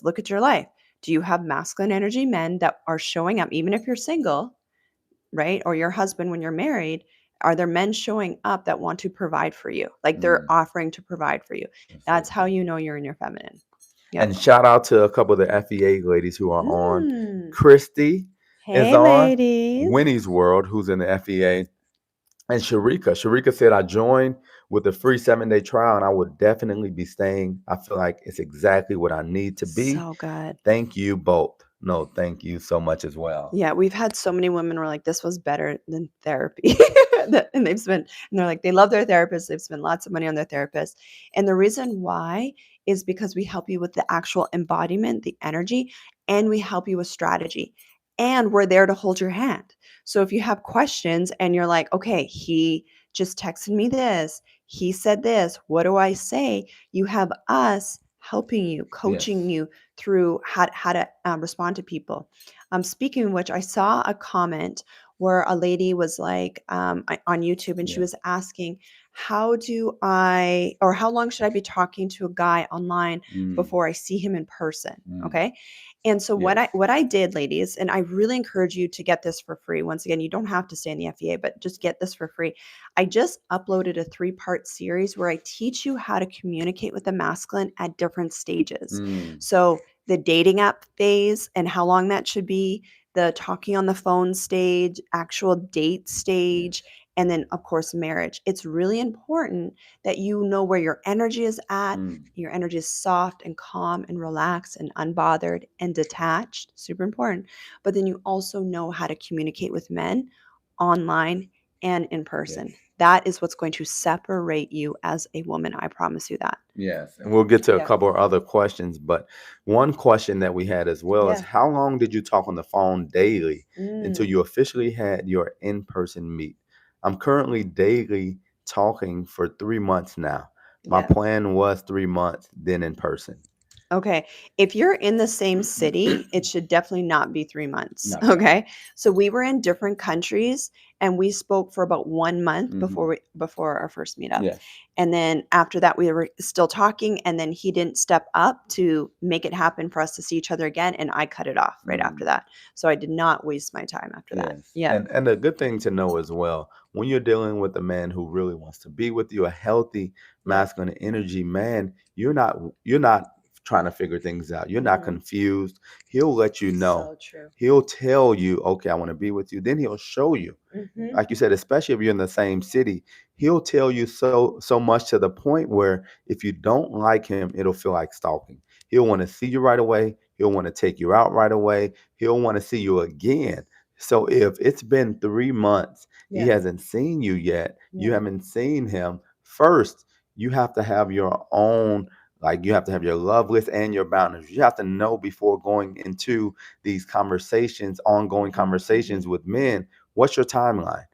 look at your life. Do you have masculine energy men that are showing up, even if you're single, right? Or your husband when you're married? Are there men showing up that want to provide for you? Like they're mm, offering to provide for you. that's so That's how true. you know you're in your feminine. Yep. And shout out to a couple of the FEA ladies who are on. Mm. Christy is Hey, on. ladies. Winnie's World, who's in the FEA. And Sharika. Sharika said, I joined with a free 7-day trial and I would definitely be staying. I feel like it's exactly what I need to be. So good. Thank you both. No, thank you so much as well. Yeah, we've had so many women who are like, this was better than therapy. And they're like, they love their therapist. They've spent lots of money on their therapist. And the reason why is because we help you with the actual embodiment, the energy, and we help you with strategy. And we're there to hold your hand. So if you have questions and you're like, okay, he just texted me this, he said this, what do I say? You have us helping you, Yes. coaching you through how to respond to people. Speaking of which, I saw a comment where a lady was like on YouTube and she Yeah. was asking, how do I, or how long should I be talking to a guy online Mm, before I see him in person? mm, Okay. And so what I yes. what I did, ladies, and I really encourage you to get this for free. Once again, you don't have to stay in the FEA, but just get this for free. I just uploaded a 3-part series where I teach you how to communicate with the masculine at different stages. Mm, So the dating app phase and how long that should be, the talking on the phone stage, actual date stage, yes. and then of course marriage. It's really important that you know where your energy is at. Mm, Your energy is soft and calm and relaxed and unbothered and detached, super important. But then you also know how to communicate with men online and in person. yes. That is what's going to separate you as a woman. I promise you that. Yes, and we'll get to a Yeah. couple of other questions, but one question that we had as well is Yeah. how long did you talk on the phone daily until Mm, you officially had your in-person meet? I'm currently daily talking for 3 months now. My yeah. plan was 3 months, then in person. Okay. If you're in the same city, it should definitely not be 3 months. Not bad. Okay. So we were in different countries and we spoke for about 1 month Hmm. before our first meetup. Yes. And then after that we were still talking and then he didn't step up to make it happen for us to see each other again and I cut it off right after Mm. that. So I did not waste my time after that. Yes. Yeah. And a good thing to know as well, when you're dealing with a man who really wants to be with you, a healthy Yeah. masculine energy man, you're not trying to figure things out. You're not Mhm. confused. He'll let you know. So true. He'll tell you, okay, I want to be with you. Then he'll show you. Mhm. Like you said, especially if you're in the same city, he'll tell you so much to the point where if you don't like him, it'll feel like stalking. He'll want to see you right away. He'll want to take you out right away. He'll want to see you again. So if it's been 3 months, he Yeah. hasn't seen you yet, you Yeah. haven't seen him. First, you have to have your own, like you have to have your love list and your boundaries. You have to know before going into these conversations, ongoing Mhm. conversations Mhm. with men, what's your timeline?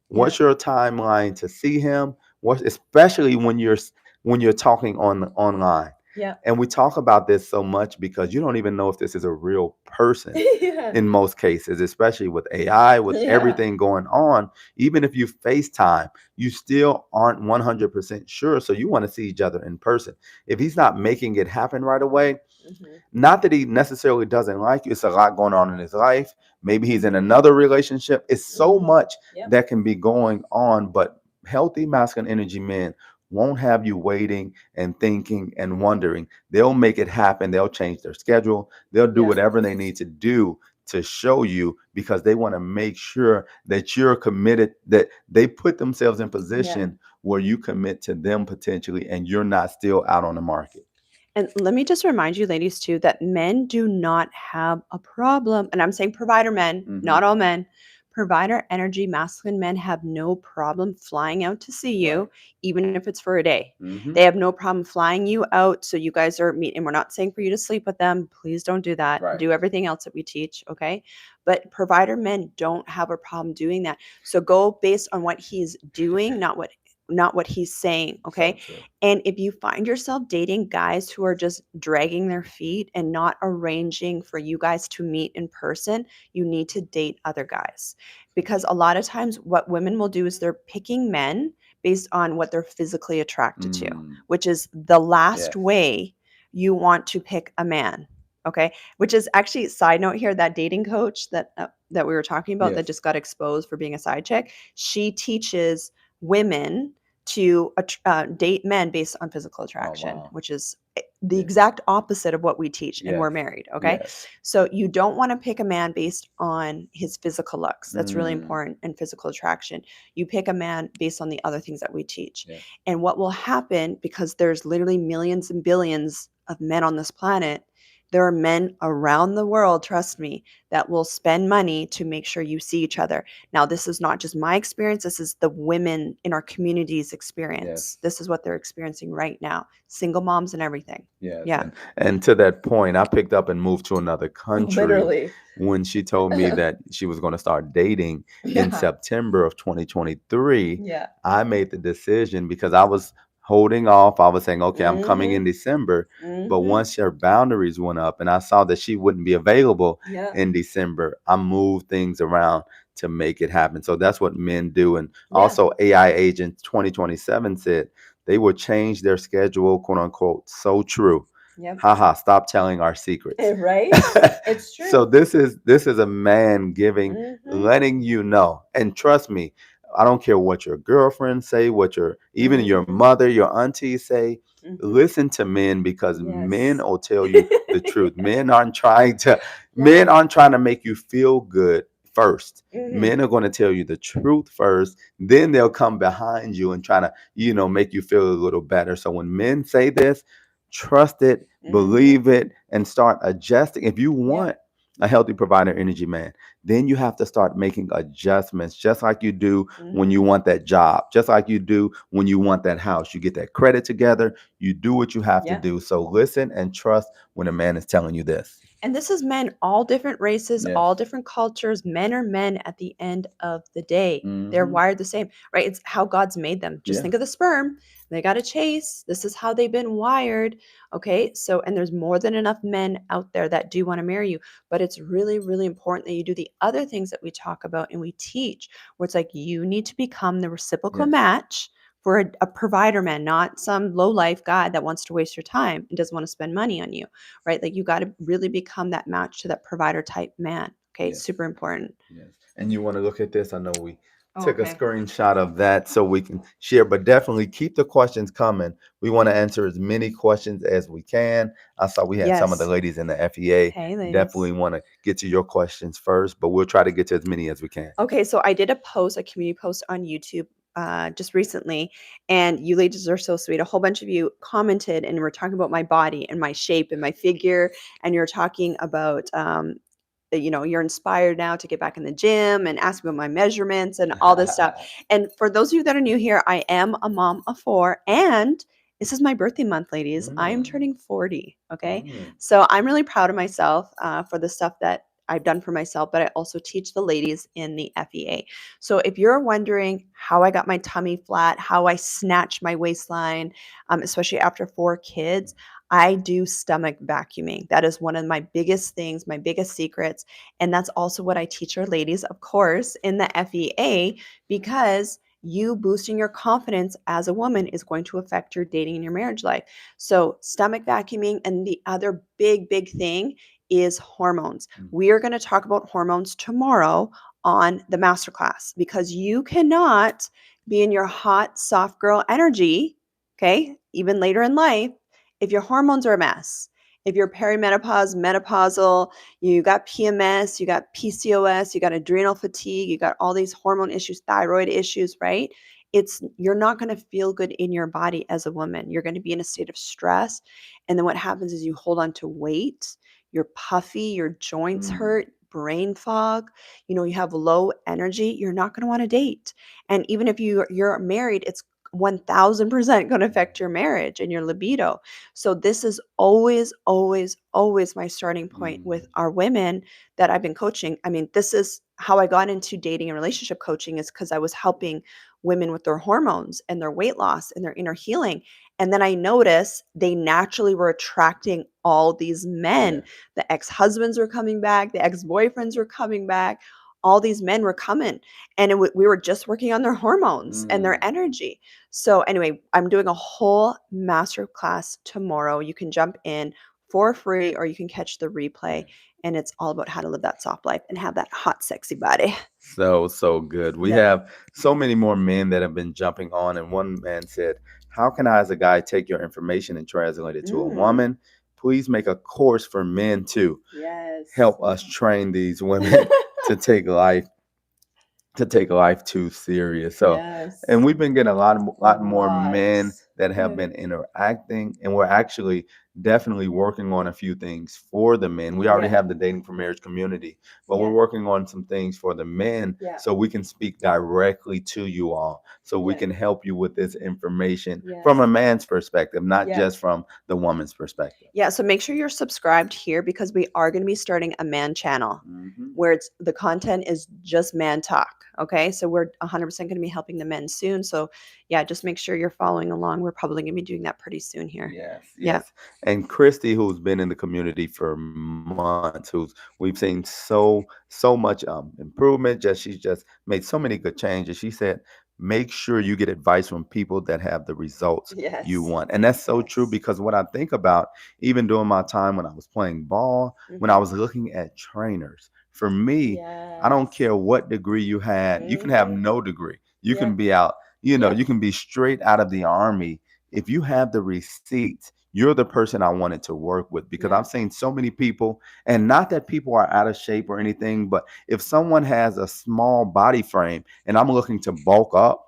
Yeah. What's your timeline to see him? What, especially when you're talking on online. Yeah. And we talk about this so much because you don't even know if this is a real person Yeah. in most cases, especially with AI, with Yeah. everything going on. Even if you FaceTime, you still aren't 100% sure. So you want to see each other in person. If he's not making it happen right away, Mhm. not that he necessarily doesn't like you, it's a lot going on in his life. Maybe he's in another relationship. It's so Mhm. much Yep. that can be going on, but healthy masculine energy men won't have you waiting and thinking and wondering. They'll make it happen. They'll change their schedule. They'll do Yeah. whatever they need to do to show you because they want to make sure that you're committed, that they put themselves in Yeah. position where you commit to them potentially and you're not still out on the market. And let me just remind you, ladies, too, that men do not have a problem. And I'm saying provider men, Hmm. not all men. Provider energy, masculine men have no problem flying out to see Right. you, even if it's for a day. Hmm. They have no problem flying you out. So you guys are meeting. And we're not saying for you to sleep with them. Please don't do that. Right. Do everything else that we teach. Okay. But provider men don't have a problem doing that. So go based on what he's doing, not what he's saying. So Okay. true. And if you find yourself dating guys who are just dragging their feet and not arranging for you guys to meet in person, you need to date other guys. Because a lot of times, what women will do is they're picking men based on what they're physically attracted to, Mm, which is the last yes. way you want to pick a man. Okay. Which is actually, side note here, that dating coach that we were talking about that Yes. just got exposed for being a side chick, she teaches women to date men based on physical Oh, attraction, wow. which is the Yes. exact opposite of what we teach, and we're Yes. married. Okay. Yes. So you don't want to pick a man based on his physical looks. That's really Mm, important, and physical attraction. You pick a man based on the other things that we teach. yes. And what will happen, because there's literally millions and billions of men on this planet, there are men around the world, trust me, that will spend money to make sure you see each other. Now, this is not just my experience, this is the women in our community's experience. Yes. This is what they're experiencing right now. Single moms and everything. Yes. Yeah. And to that point, I picked up and moved to another country Literally. when she told me that she was going to start dating in Yeah. September of 2023. Yeah. I made the decision because I was holding off. I was saying, okay, I'm coming in Mhm. December. But Mhm. once her boundaries went up and I saw that she wouldn't be available Yeah. in December, I moved things around to make it happen. So that's what men do. And Yeah. also AI Agent 2027 said they will change their schedule, quote unquote. So true. Yep. Haha, stop telling our secrets. Right? It's So true. this is a man giving, Mm-hmm. letting you know. And trust me, I don't care what your girlfriend say, what your even your Mm-hmm. mother, your auntie say. Mm-hmm. Listen to men because men Yes. will tell you the truth. Men Yeah. aren't trying to make you feel good first. Mm-hmm. Men are going to tell you the truth first, then they'll come behind you and try to, make you feel a little better. So when men say this, trust it, Mm-hmm. believe it, and start adjusting. If you Yeah. want a healthy provider energy man, then you have to start making adjustments, just like you do when Mm-hmm. you want that job, just like you do when you want that house. You get that credit together, you do what you have to Yeah. do. So listen and trust when a man is telling you this. And this is men, all different races, Yes. all different cultures. Men are men at the end of the day. They're Hmm. wired the same, right? It's how God's made them. Just Yeah. think of the sperm. They got to chase. This is how they've been wired. Okay. So, and there's more than enough men out there that do want to marry you. But it's really, really important that you do the other things that we talk about and we teach, where it's like you need to become the reciprocal Yes. match for a provider man, not some low life guy that wants to waste your time and doesn't want to spend money on you, right? Like you got to really become that match to that provider type man. Okay, Yes. super important. Yes. And you want to look at this? I know we Oh, took a okay. screenshot of that so we can share, but definitely keep the questions coming. We want to answer as many questions as we can. I saw we had some of the Yes. ladies in the FEA. Hey, Definitely ladies. want to get to your questions first, but we'll try to get to as many as we can. Okay, so I did a post, a community post on YouTube just recently, and you ladies are so sweet. A whole bunch of you commented and were talking about my body and my shape and my figure, and you're talking about you're inspired now to get back in the gym and ask about my measurements and all this stuff. And for those of you that are new here, I am a mom of 4, and this is my birthday month, ladies. I am Mm, turning 40. Okay. mm, So I'm really proud of myself for the stuff that I've done for myself, but I also teach the ladies in the FEA. So if you're wondering how I got my tummy flat, how I snatched my waistline, especially after 4 kids, I do stomach vacuuming. That is one of my biggest things, my biggest secrets. And that's also what I teach our ladies, of course, in the FEA, because you boosting your confidence as a woman is going to affect your dating and your marriage life. So, stomach vacuuming, and the other big, big thing is hormones. mm. We are going to talk about hormones tomorrow on the masterclass because you cannot be in your hot, soft girl energy, okay, even later in life, if your hormones are a mess. If you're perimenopause, menopausal, you got PMS, you got PCOS, you got adrenal fatigue, you got all these hormone issues, thyroid issues, right? You're not going to feel good in your body as a woman. You're going to be in a state of stress. And then what happens is you hold on to weight, you're puffy, your joints Mm. hurt, brain fog, you have low energy, you're not going to want to date. And even if you're married, it's 1000% going to affect your marriage and your libido. So this is always, always, always my starting point with Mm. our women that I've been coaching. I mean, this is how I got into dating and relationship coaching, is because I was helping women with their hormones and their weight loss and their inner healing. And then I noticed they naturally were attracting all these men. Yeah. The ex-husbands were coming back, the ex-boyfriends were coming back. All these men were coming, and we were just working on their hormones and their Mm. energy. So anyway, I'm doing a whole master class tomorrow. You can jump in for free or you can catch the replay. Yes. And it's all about how to live that soft life and have that hot, sexy body. So good. We Yep. have so many more men that have been jumping on, and one man said, "How can I, as a guy, take your information and translate it to a Mm, woman? Please make a course for men too. yes. Help us train these women to take life too serious." So, Yes. and we've been getting a lot more men Lots. that have been interacting, and we're actually definitely working on a few things for the men. We already Yeah. have the dating for marriage community, but we're Yeah. working on some things for the men Yeah. so we can speak directly to you all, so we Yeah. can help you with this information from Yes. a man's perspective, not Yeah. just from the woman's perspective. Yeah, so make sure you're subscribed here because we are going to be starting a man channel Hmm. where it's the content is just man talk. Okay. So we're 100% going to be helping the men soon. So yeah, just make sure you're following along. We're probably going to be doing that pretty soon here. Yes, Yeah. yes. And Christy, who's been in the community for months, who's we've seen so much improvement. She's just made so many good changes. She said, make sure you get advice from people that have the results you Yes. want. And that's so true Yes. because what I think about, even during my time when I was playing ball, when I Hmm. was looking at trainers, for me, I don't Yes. care what degree you had. You can have Hmm. no degree. You Yeah. can be out, Yeah. you can be straight out of the army. If you have the receipts, you're the person I wanted to work with because Yeah. I've seen so many people, and not that people are out of shape or anything, but if someone has a small body frame and I'm looking to bulk up,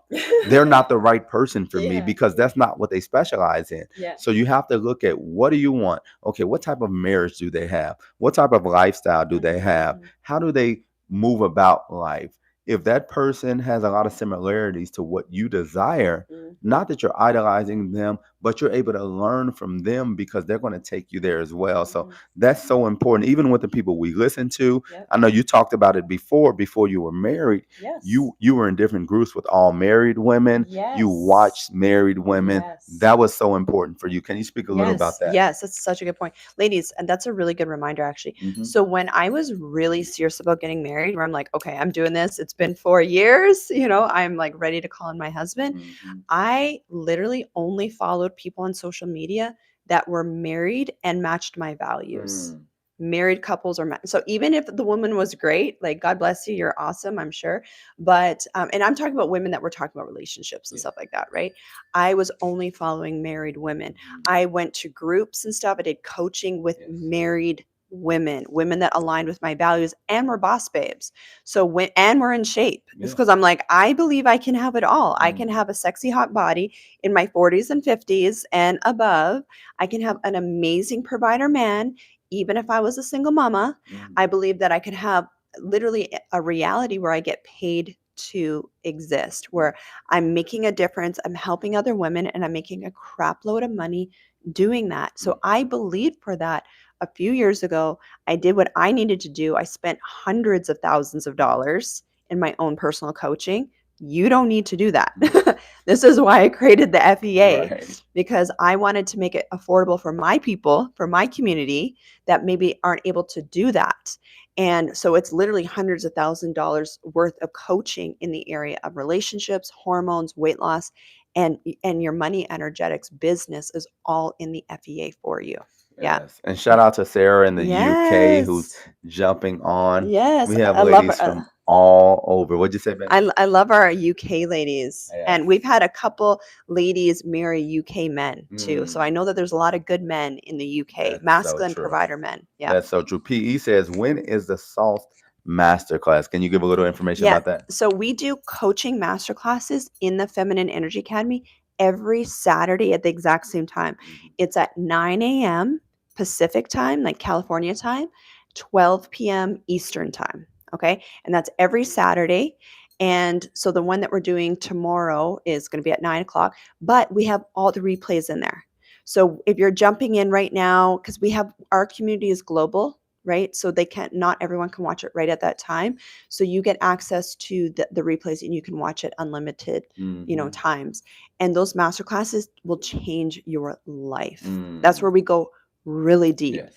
they're not the right person for me Yeah. because that's not what they specialize in. Yeah. So you have to look at, what do you want? Okay, what type of marriage do they have? What type of lifestyle do they have? Hmm. How do they move about life? If that person has a lot of similarities to what you desire, Hmm. not that you're idolizing them, but you're able to learn from them because they're going to take you there as well. So Hmm. that's so important. Even with the people we listen to, Yep. I know you talked about it before you were married. Yes. You were in different groups with all married women. You Yes. watched married women. Yes. That was so important for you. Can you speak a little about Yes, that? yes, that's such a good point. Ladies, and that's a really good reminder actually. Hmm. So when I was really serious about getting married, where I'm like, okay, I'm doing this. It's been 4 years, I'm like ready to call in my husband. Hmm. I literally only followed people on social media that were married and matched my values. Mm. Married couples so even if the woman was great, like God bless you, you're awesome, I'm sure. But and I'm talking about women that were talking about relationships and Yeah. stuff like that, right? I was only following married women. Mhm. I went to groups and stuff. I did coaching with Yes. married women that aligned with my values and were boss babes. So when and were in shape. It's Yeah. because I'm like, I believe I can have it all. I can Mhm. have a sexy hot body in my 40s and 50s and above. I can have an amazing provider man, even if I was a single mama. Mhm. I believe that I could have literally a reality where I get paid to exist, where I'm making a difference, I'm helping other women, and I'm making a crap load of money doing that. So Mhm. I believed for that a few years ago. I did what I needed to do. I spent hundreds of thousands of dollars in my own personal coaching. You don't need to do that. Yeah. This is why I created the FEA, Right. because I wanted to make it affordable for my people, for my community that maybe aren't able to do that. And so it's literally hundreds of $1,000s worth of coaching in the area of relationships, hormones, weight loss, and your money energetics business is all in the FEA for you. Yeah. Yes. And shout out to Sarah in the UK who's Yes. jumping on. Yes. We have I love ladies her. from all over. What'd you say, babe? I love our UK ladies. Yes. And we've had a couple ladies marry UK men too. So I Mm, know that there's a lot of good men in the UK, that's so masculine true. provider men. Yeah. That's so true. PE says, when is the soft masterclass? Can you give a little information Yeah. about that? So we do coaching master classes in the Feminine Energy Academy every Saturday at the exact same time. Mhm. It's at 9 a.m. Pacific time, like California time, 12 p.m. Eastern time. Okay. And that's every Saturday. And so the one that we're doing tomorrow is going to be at 9 o'clock, but we have all the replays in there. So if you're jumping in right now, because we have our community is global, right? So they can't, not everyone can watch it right at that time. So you get access to the replays and you can watch it unlimited, Mhm. times. And those master classes will change your life. That's Mm. where we go really deep. Yes.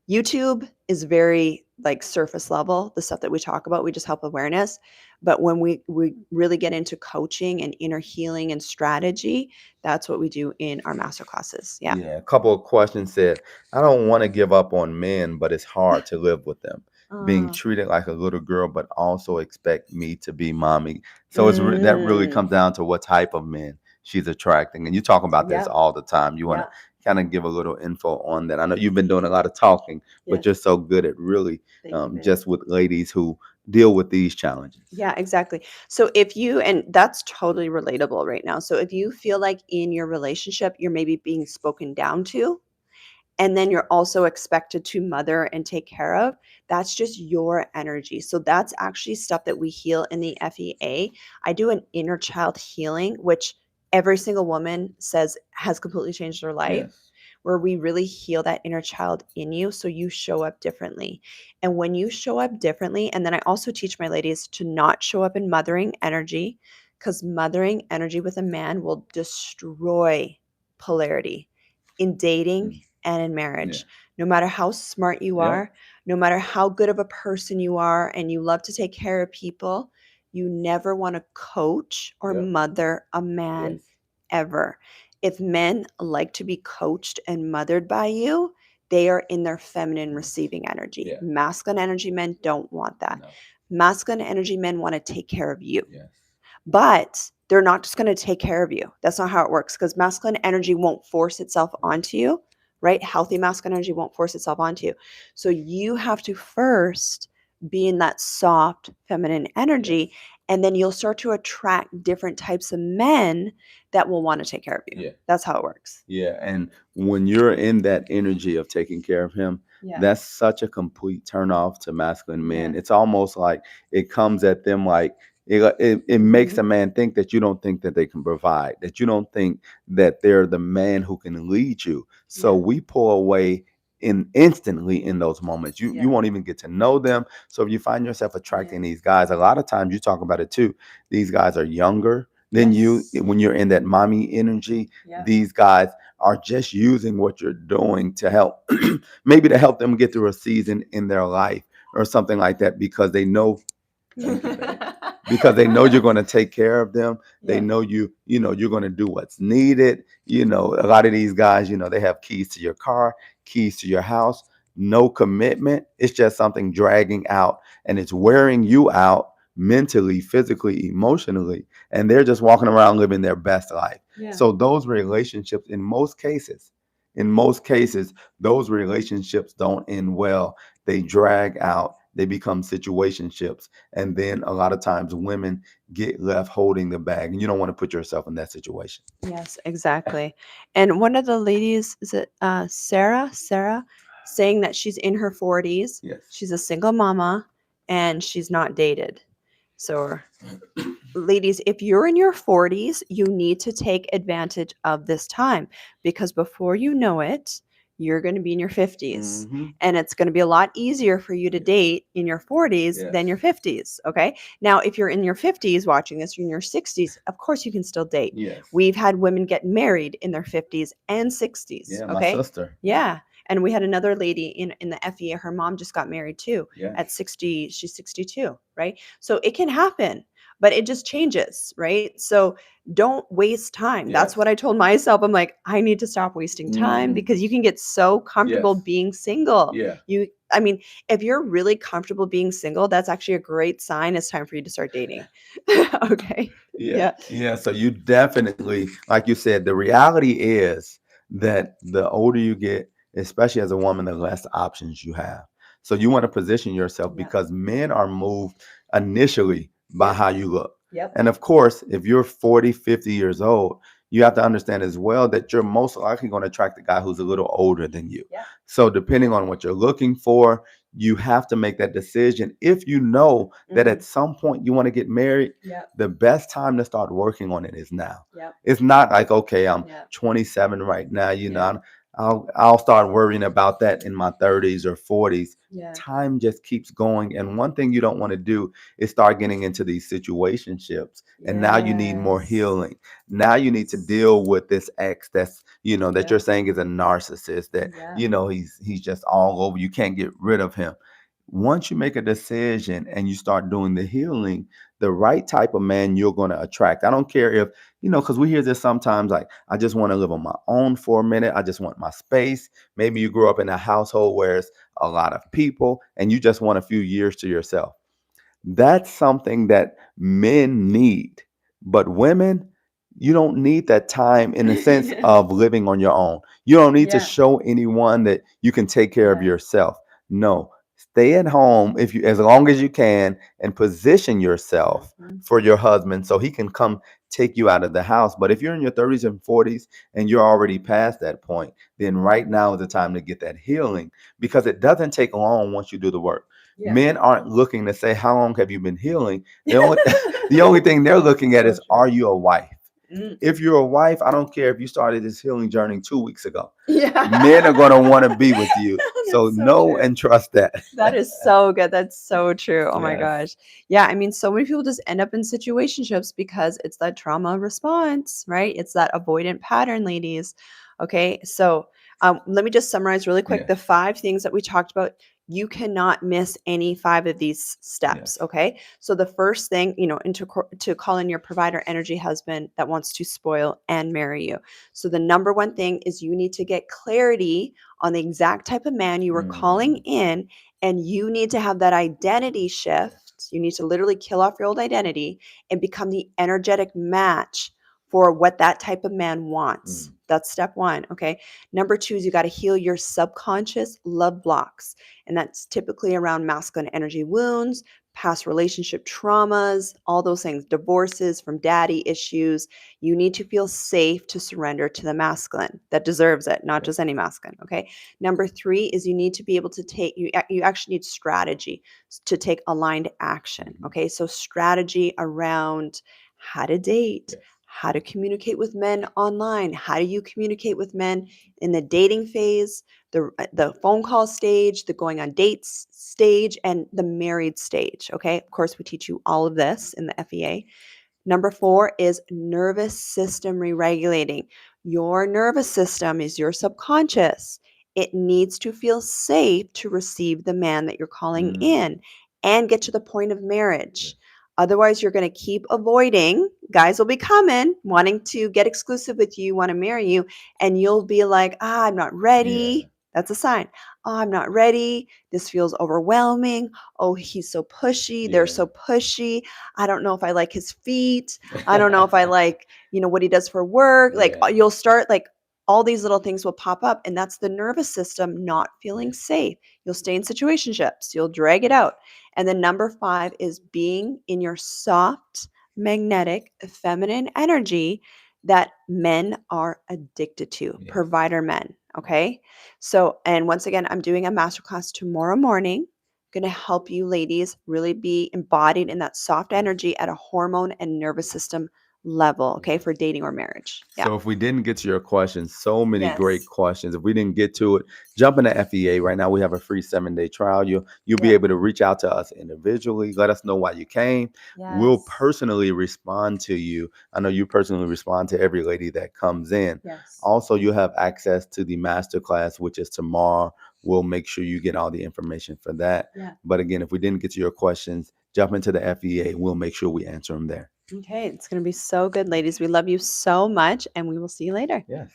YouTube is very like surface level, the stuff that we talk about, we just help awareness. But when we really get into coaching and inner healing and strategy, that's what we do in our master classes. Yeah. Yeah, a couple of questions said, I don't want to give up on men, but it's hard to live with them. Being Uh, treated like a little girl, but also expect me to be mommy. So that really mm, comes down to what type of men she's attracting. And you talk about this yeah. all the time. You want to Yeah. kind of give a little info on that. I know you've been doing a lot of talking, but you're Yes. so good at really Thank you, babe. just with ladies who deal with these challenges. Yeah, exactly. So if you, and that's totally relatable right now. So if you feel like in your relationship, you're maybe being spoken down to, and then you're also expected to mother and take care of, that's just your energy. So that's actually stuff that we heal in the FEA. I do an inner child healing, which every single woman says has completely changed their life. Yes. where we really heal that inner child in you so you show up differently. And when you show up differently, and then I also teach my ladies to not show up in mothering energy, because mothering energy with a man will destroy polarity in dating and in Yeah. marriage. No matter how smart you Yep. are, no matter how good of a person you are, and you love to take care of people, you never want to coach or Yep. mother a man Yes. ever. If men like to be coached and mothered by you, they are in their feminine receiving energy. Yeah. Masculine energy men don't want that. No. Masculine energy men want to take care of you, Yes. but they're not just going to take care of you. That's not how it works, because masculine energy won't force itself onto you, right? Healthy masculine energy won't force itself onto you. So you have to first be in that soft feminine energy, Yes. and then you'll start to attract different types of men that will want to take care of you. Yeah. That's how it works. Yeah, and when you're in that energy of taking care of him, Yeah. that's such a complete turn off to masculine men. Yeah. It's almost like it comes at them like it makes a Mhm. man think that you don't think that they can provide, that you don't think that they're the man who can lead you. So Yeah. we pull away in instantly in those moments. You Yeah. won't even get to know them. So if you find yourself attracting Yeah. these guys, a lot of times you talk about it too. These guys are younger than you Yes. when you're in that mommy energy. Yeah. These guys are just using what you're doing to help, maybe to help them get through a season in their life or something like that, because they know, thank you, babe, because they know you're going to take care of them. They Yeah. know you're going to do what's needed. A lot of these guys, they have keys to your car, keys to your house, no commitment. It's just something dragging out, and it's wearing you out mentally, physically, emotionally, and they're just walking around living their best life. Yeah. So those relationships, in most cases, those relationships don't end well. They drag out. They become situationships, and then a lot of times women get left holding the bag, and you don't want to put yourself in that situation. Yes, exactly. And one of the ladies, is it Sarah? Sarah, saying that she's in her 40s, Yes. she's a single mama, and she's not dated. So, ladies, if you're in your 40s, you need to take advantage of this time, because before you know it, you're going to be in your 50s. Mm-hmm. And it's going to be a lot easier for you to date in your 40s than your 50s. Okay. Now, if you're in your 50s watching this, or in your 60s, of course you can still date. Yes. We've had women get married in their 50s and 60s. Yeah, my Okay. sister. Yeah. And we had another lady in the FEA, her mom just got married too Yeah. at 60. She's 62. Right. So it can happen, but it just changes, right? So don't waste time. That's Yes. what I told myself. I'm like, I need to stop wasting time, Mhm. because you can get so comfortable Yes. being single. Yeah. I mean, if you're really comfortable being single, that's actually a great sign. It's time for you to start dating. Okay. Yeah. Yeah. Yeah. So you definitely, like you said, the reality is that the older you get, especially as a woman, the less options you have. So you want to position yourself, Yeah. because men are moved initially by Yep. how you look. Yep. And of course, if you're 40, 50 years old, you have to understand as well that you're most likely going to attract a guy who's a little older than you. Yeah. So depending on what you're looking for, you have to make that decision. If you know that Mhm. at some point you want to get married, Yep. the best time to start working on it is now. Yep. It's not like, okay, I'm Yep. 27 right now, Yeah. I'll start worrying about that in my 30s or 40s. Yeah. Time just keeps going, and one thing you don't want to do is start getting into these situationships, and now you need more Yes. healing. Now you need to deal with this ex that's that Yeah. you're saying is a narcissist, that Yeah. he's just all over, you can't get rid of him. Once you make a decision and you start doing the healing, the right type of man you're going to attract. I don't care if, because we hear this sometimes, like, I just want to live on my own for a minute. I just want my space. Maybe you grew up in a household where it's a lot of people and you just want a few years to yourself. That's something that men need. But women, you don't need that time in the sense Yeah. of living on your own. You don't need to Yeah. show anyone that you can take care of Yeah. yourself. No, stay at home if you as long as you can, and position yourself Mhm. for your husband so he can come take you out of the house. But if you're in your 30s and 40s and you're already past that point, then right now is the time to get that healing, because it doesn't take long once you do the work. Yeah. Men aren't looking to say, how long have you been healing? The only the only thing they're looking at So is, true. are you a wife? Mm. If you're a wife, I don't care if you started this healing journey 2 weeks ago. Yeah. Men are going to want to be with you. So That's so know true. and trust that. That is so good. That's so true. Oh my Yes. gosh. Yeah, I mean, so many people just end up in situationships because it's that trauma response, right? It's that avoidant pattern, ladies. Okay, so let me just summarize really quick Yes. the 5 things that we talked about. You cannot miss any 5 of these steps. Yes. Okay, so the first thing, to call in your provider energy husband that wants to spoil and marry you. So the number one thing is you need to get clarity on the exact type of man you are calling Mm. in, and you need to have that identity shift. You need to literally kill off your old identity and become the energetic match for what that type of man wants. Mm. That's step one. Okay. Number two is you got to heal your subconscious love blocks. And that's typically around masculine energy wounds, past relationship traumas, all those things, divorces from daddy issues. You need to feel safe to surrender to the masculine that deserves it, not Yes. just any masculine. Okay. Number three is you need to be able to take, you actually need strategy to take aligned action. Mhm. Okay. So strategy around how to date, Yes. how to communicate with men online, how do you communicate with men in the dating phase, the phone call stage, the going on dates stage, and the married stage. Okay. Of course, we teach you all of this in the FEA. Number four is nervous system re-regulating. Your nervous system is your subconscious. It needs to feel safe to receive the man that you're calling Mm. in and get to the point of marriage. Yes. Otherwise, you're going to keep avoiding. Guys will be coming, wanting to get exclusive with you, want to marry you, and you'll be like, I'm not Yeah. ready. That's a sign. Oh, I'm not ready. This feels overwhelming. Oh, he's so pushy. They're Yeah. so pushy. I don't know if I like his feet. I don't know if I like, what he does for work. Like Yeah. you'll start like all these little things will pop up, and that's the nervous system not feeling Yes. safe. You'll stay in situationships. You'll drag it out. And then number 5 is being in your soft, magnetic, feminine energy that men are addicted to, Yes. provider men. Okay. So, and once again, I'm doing a masterclass tomorrow morning, going to help you ladies really be embodied in that soft Yes. energy at a hormone and nervous system level, okay, Yes. for dating or marriage. Yeah. So if we didn't get to your questions, so many great Yes. questions. If we didn't get to it, jump into FEA right now. We have a free 7-day trial. You'll be Yeah. able to reach out to us individually. Let us know why you came. We'll Yes. personally respond to you. I know you personally respond to every lady that comes in. Yes. Also, you have access to the masterclass, which is tomorrow. We'll make sure you get all the information for that. Yeah. But again, if we didn't get to your questions, jump into the FEA. We'll make sure we answer them there. Okay. It's going to be so good, ladies. We love you so much, and we will see you later. Yes.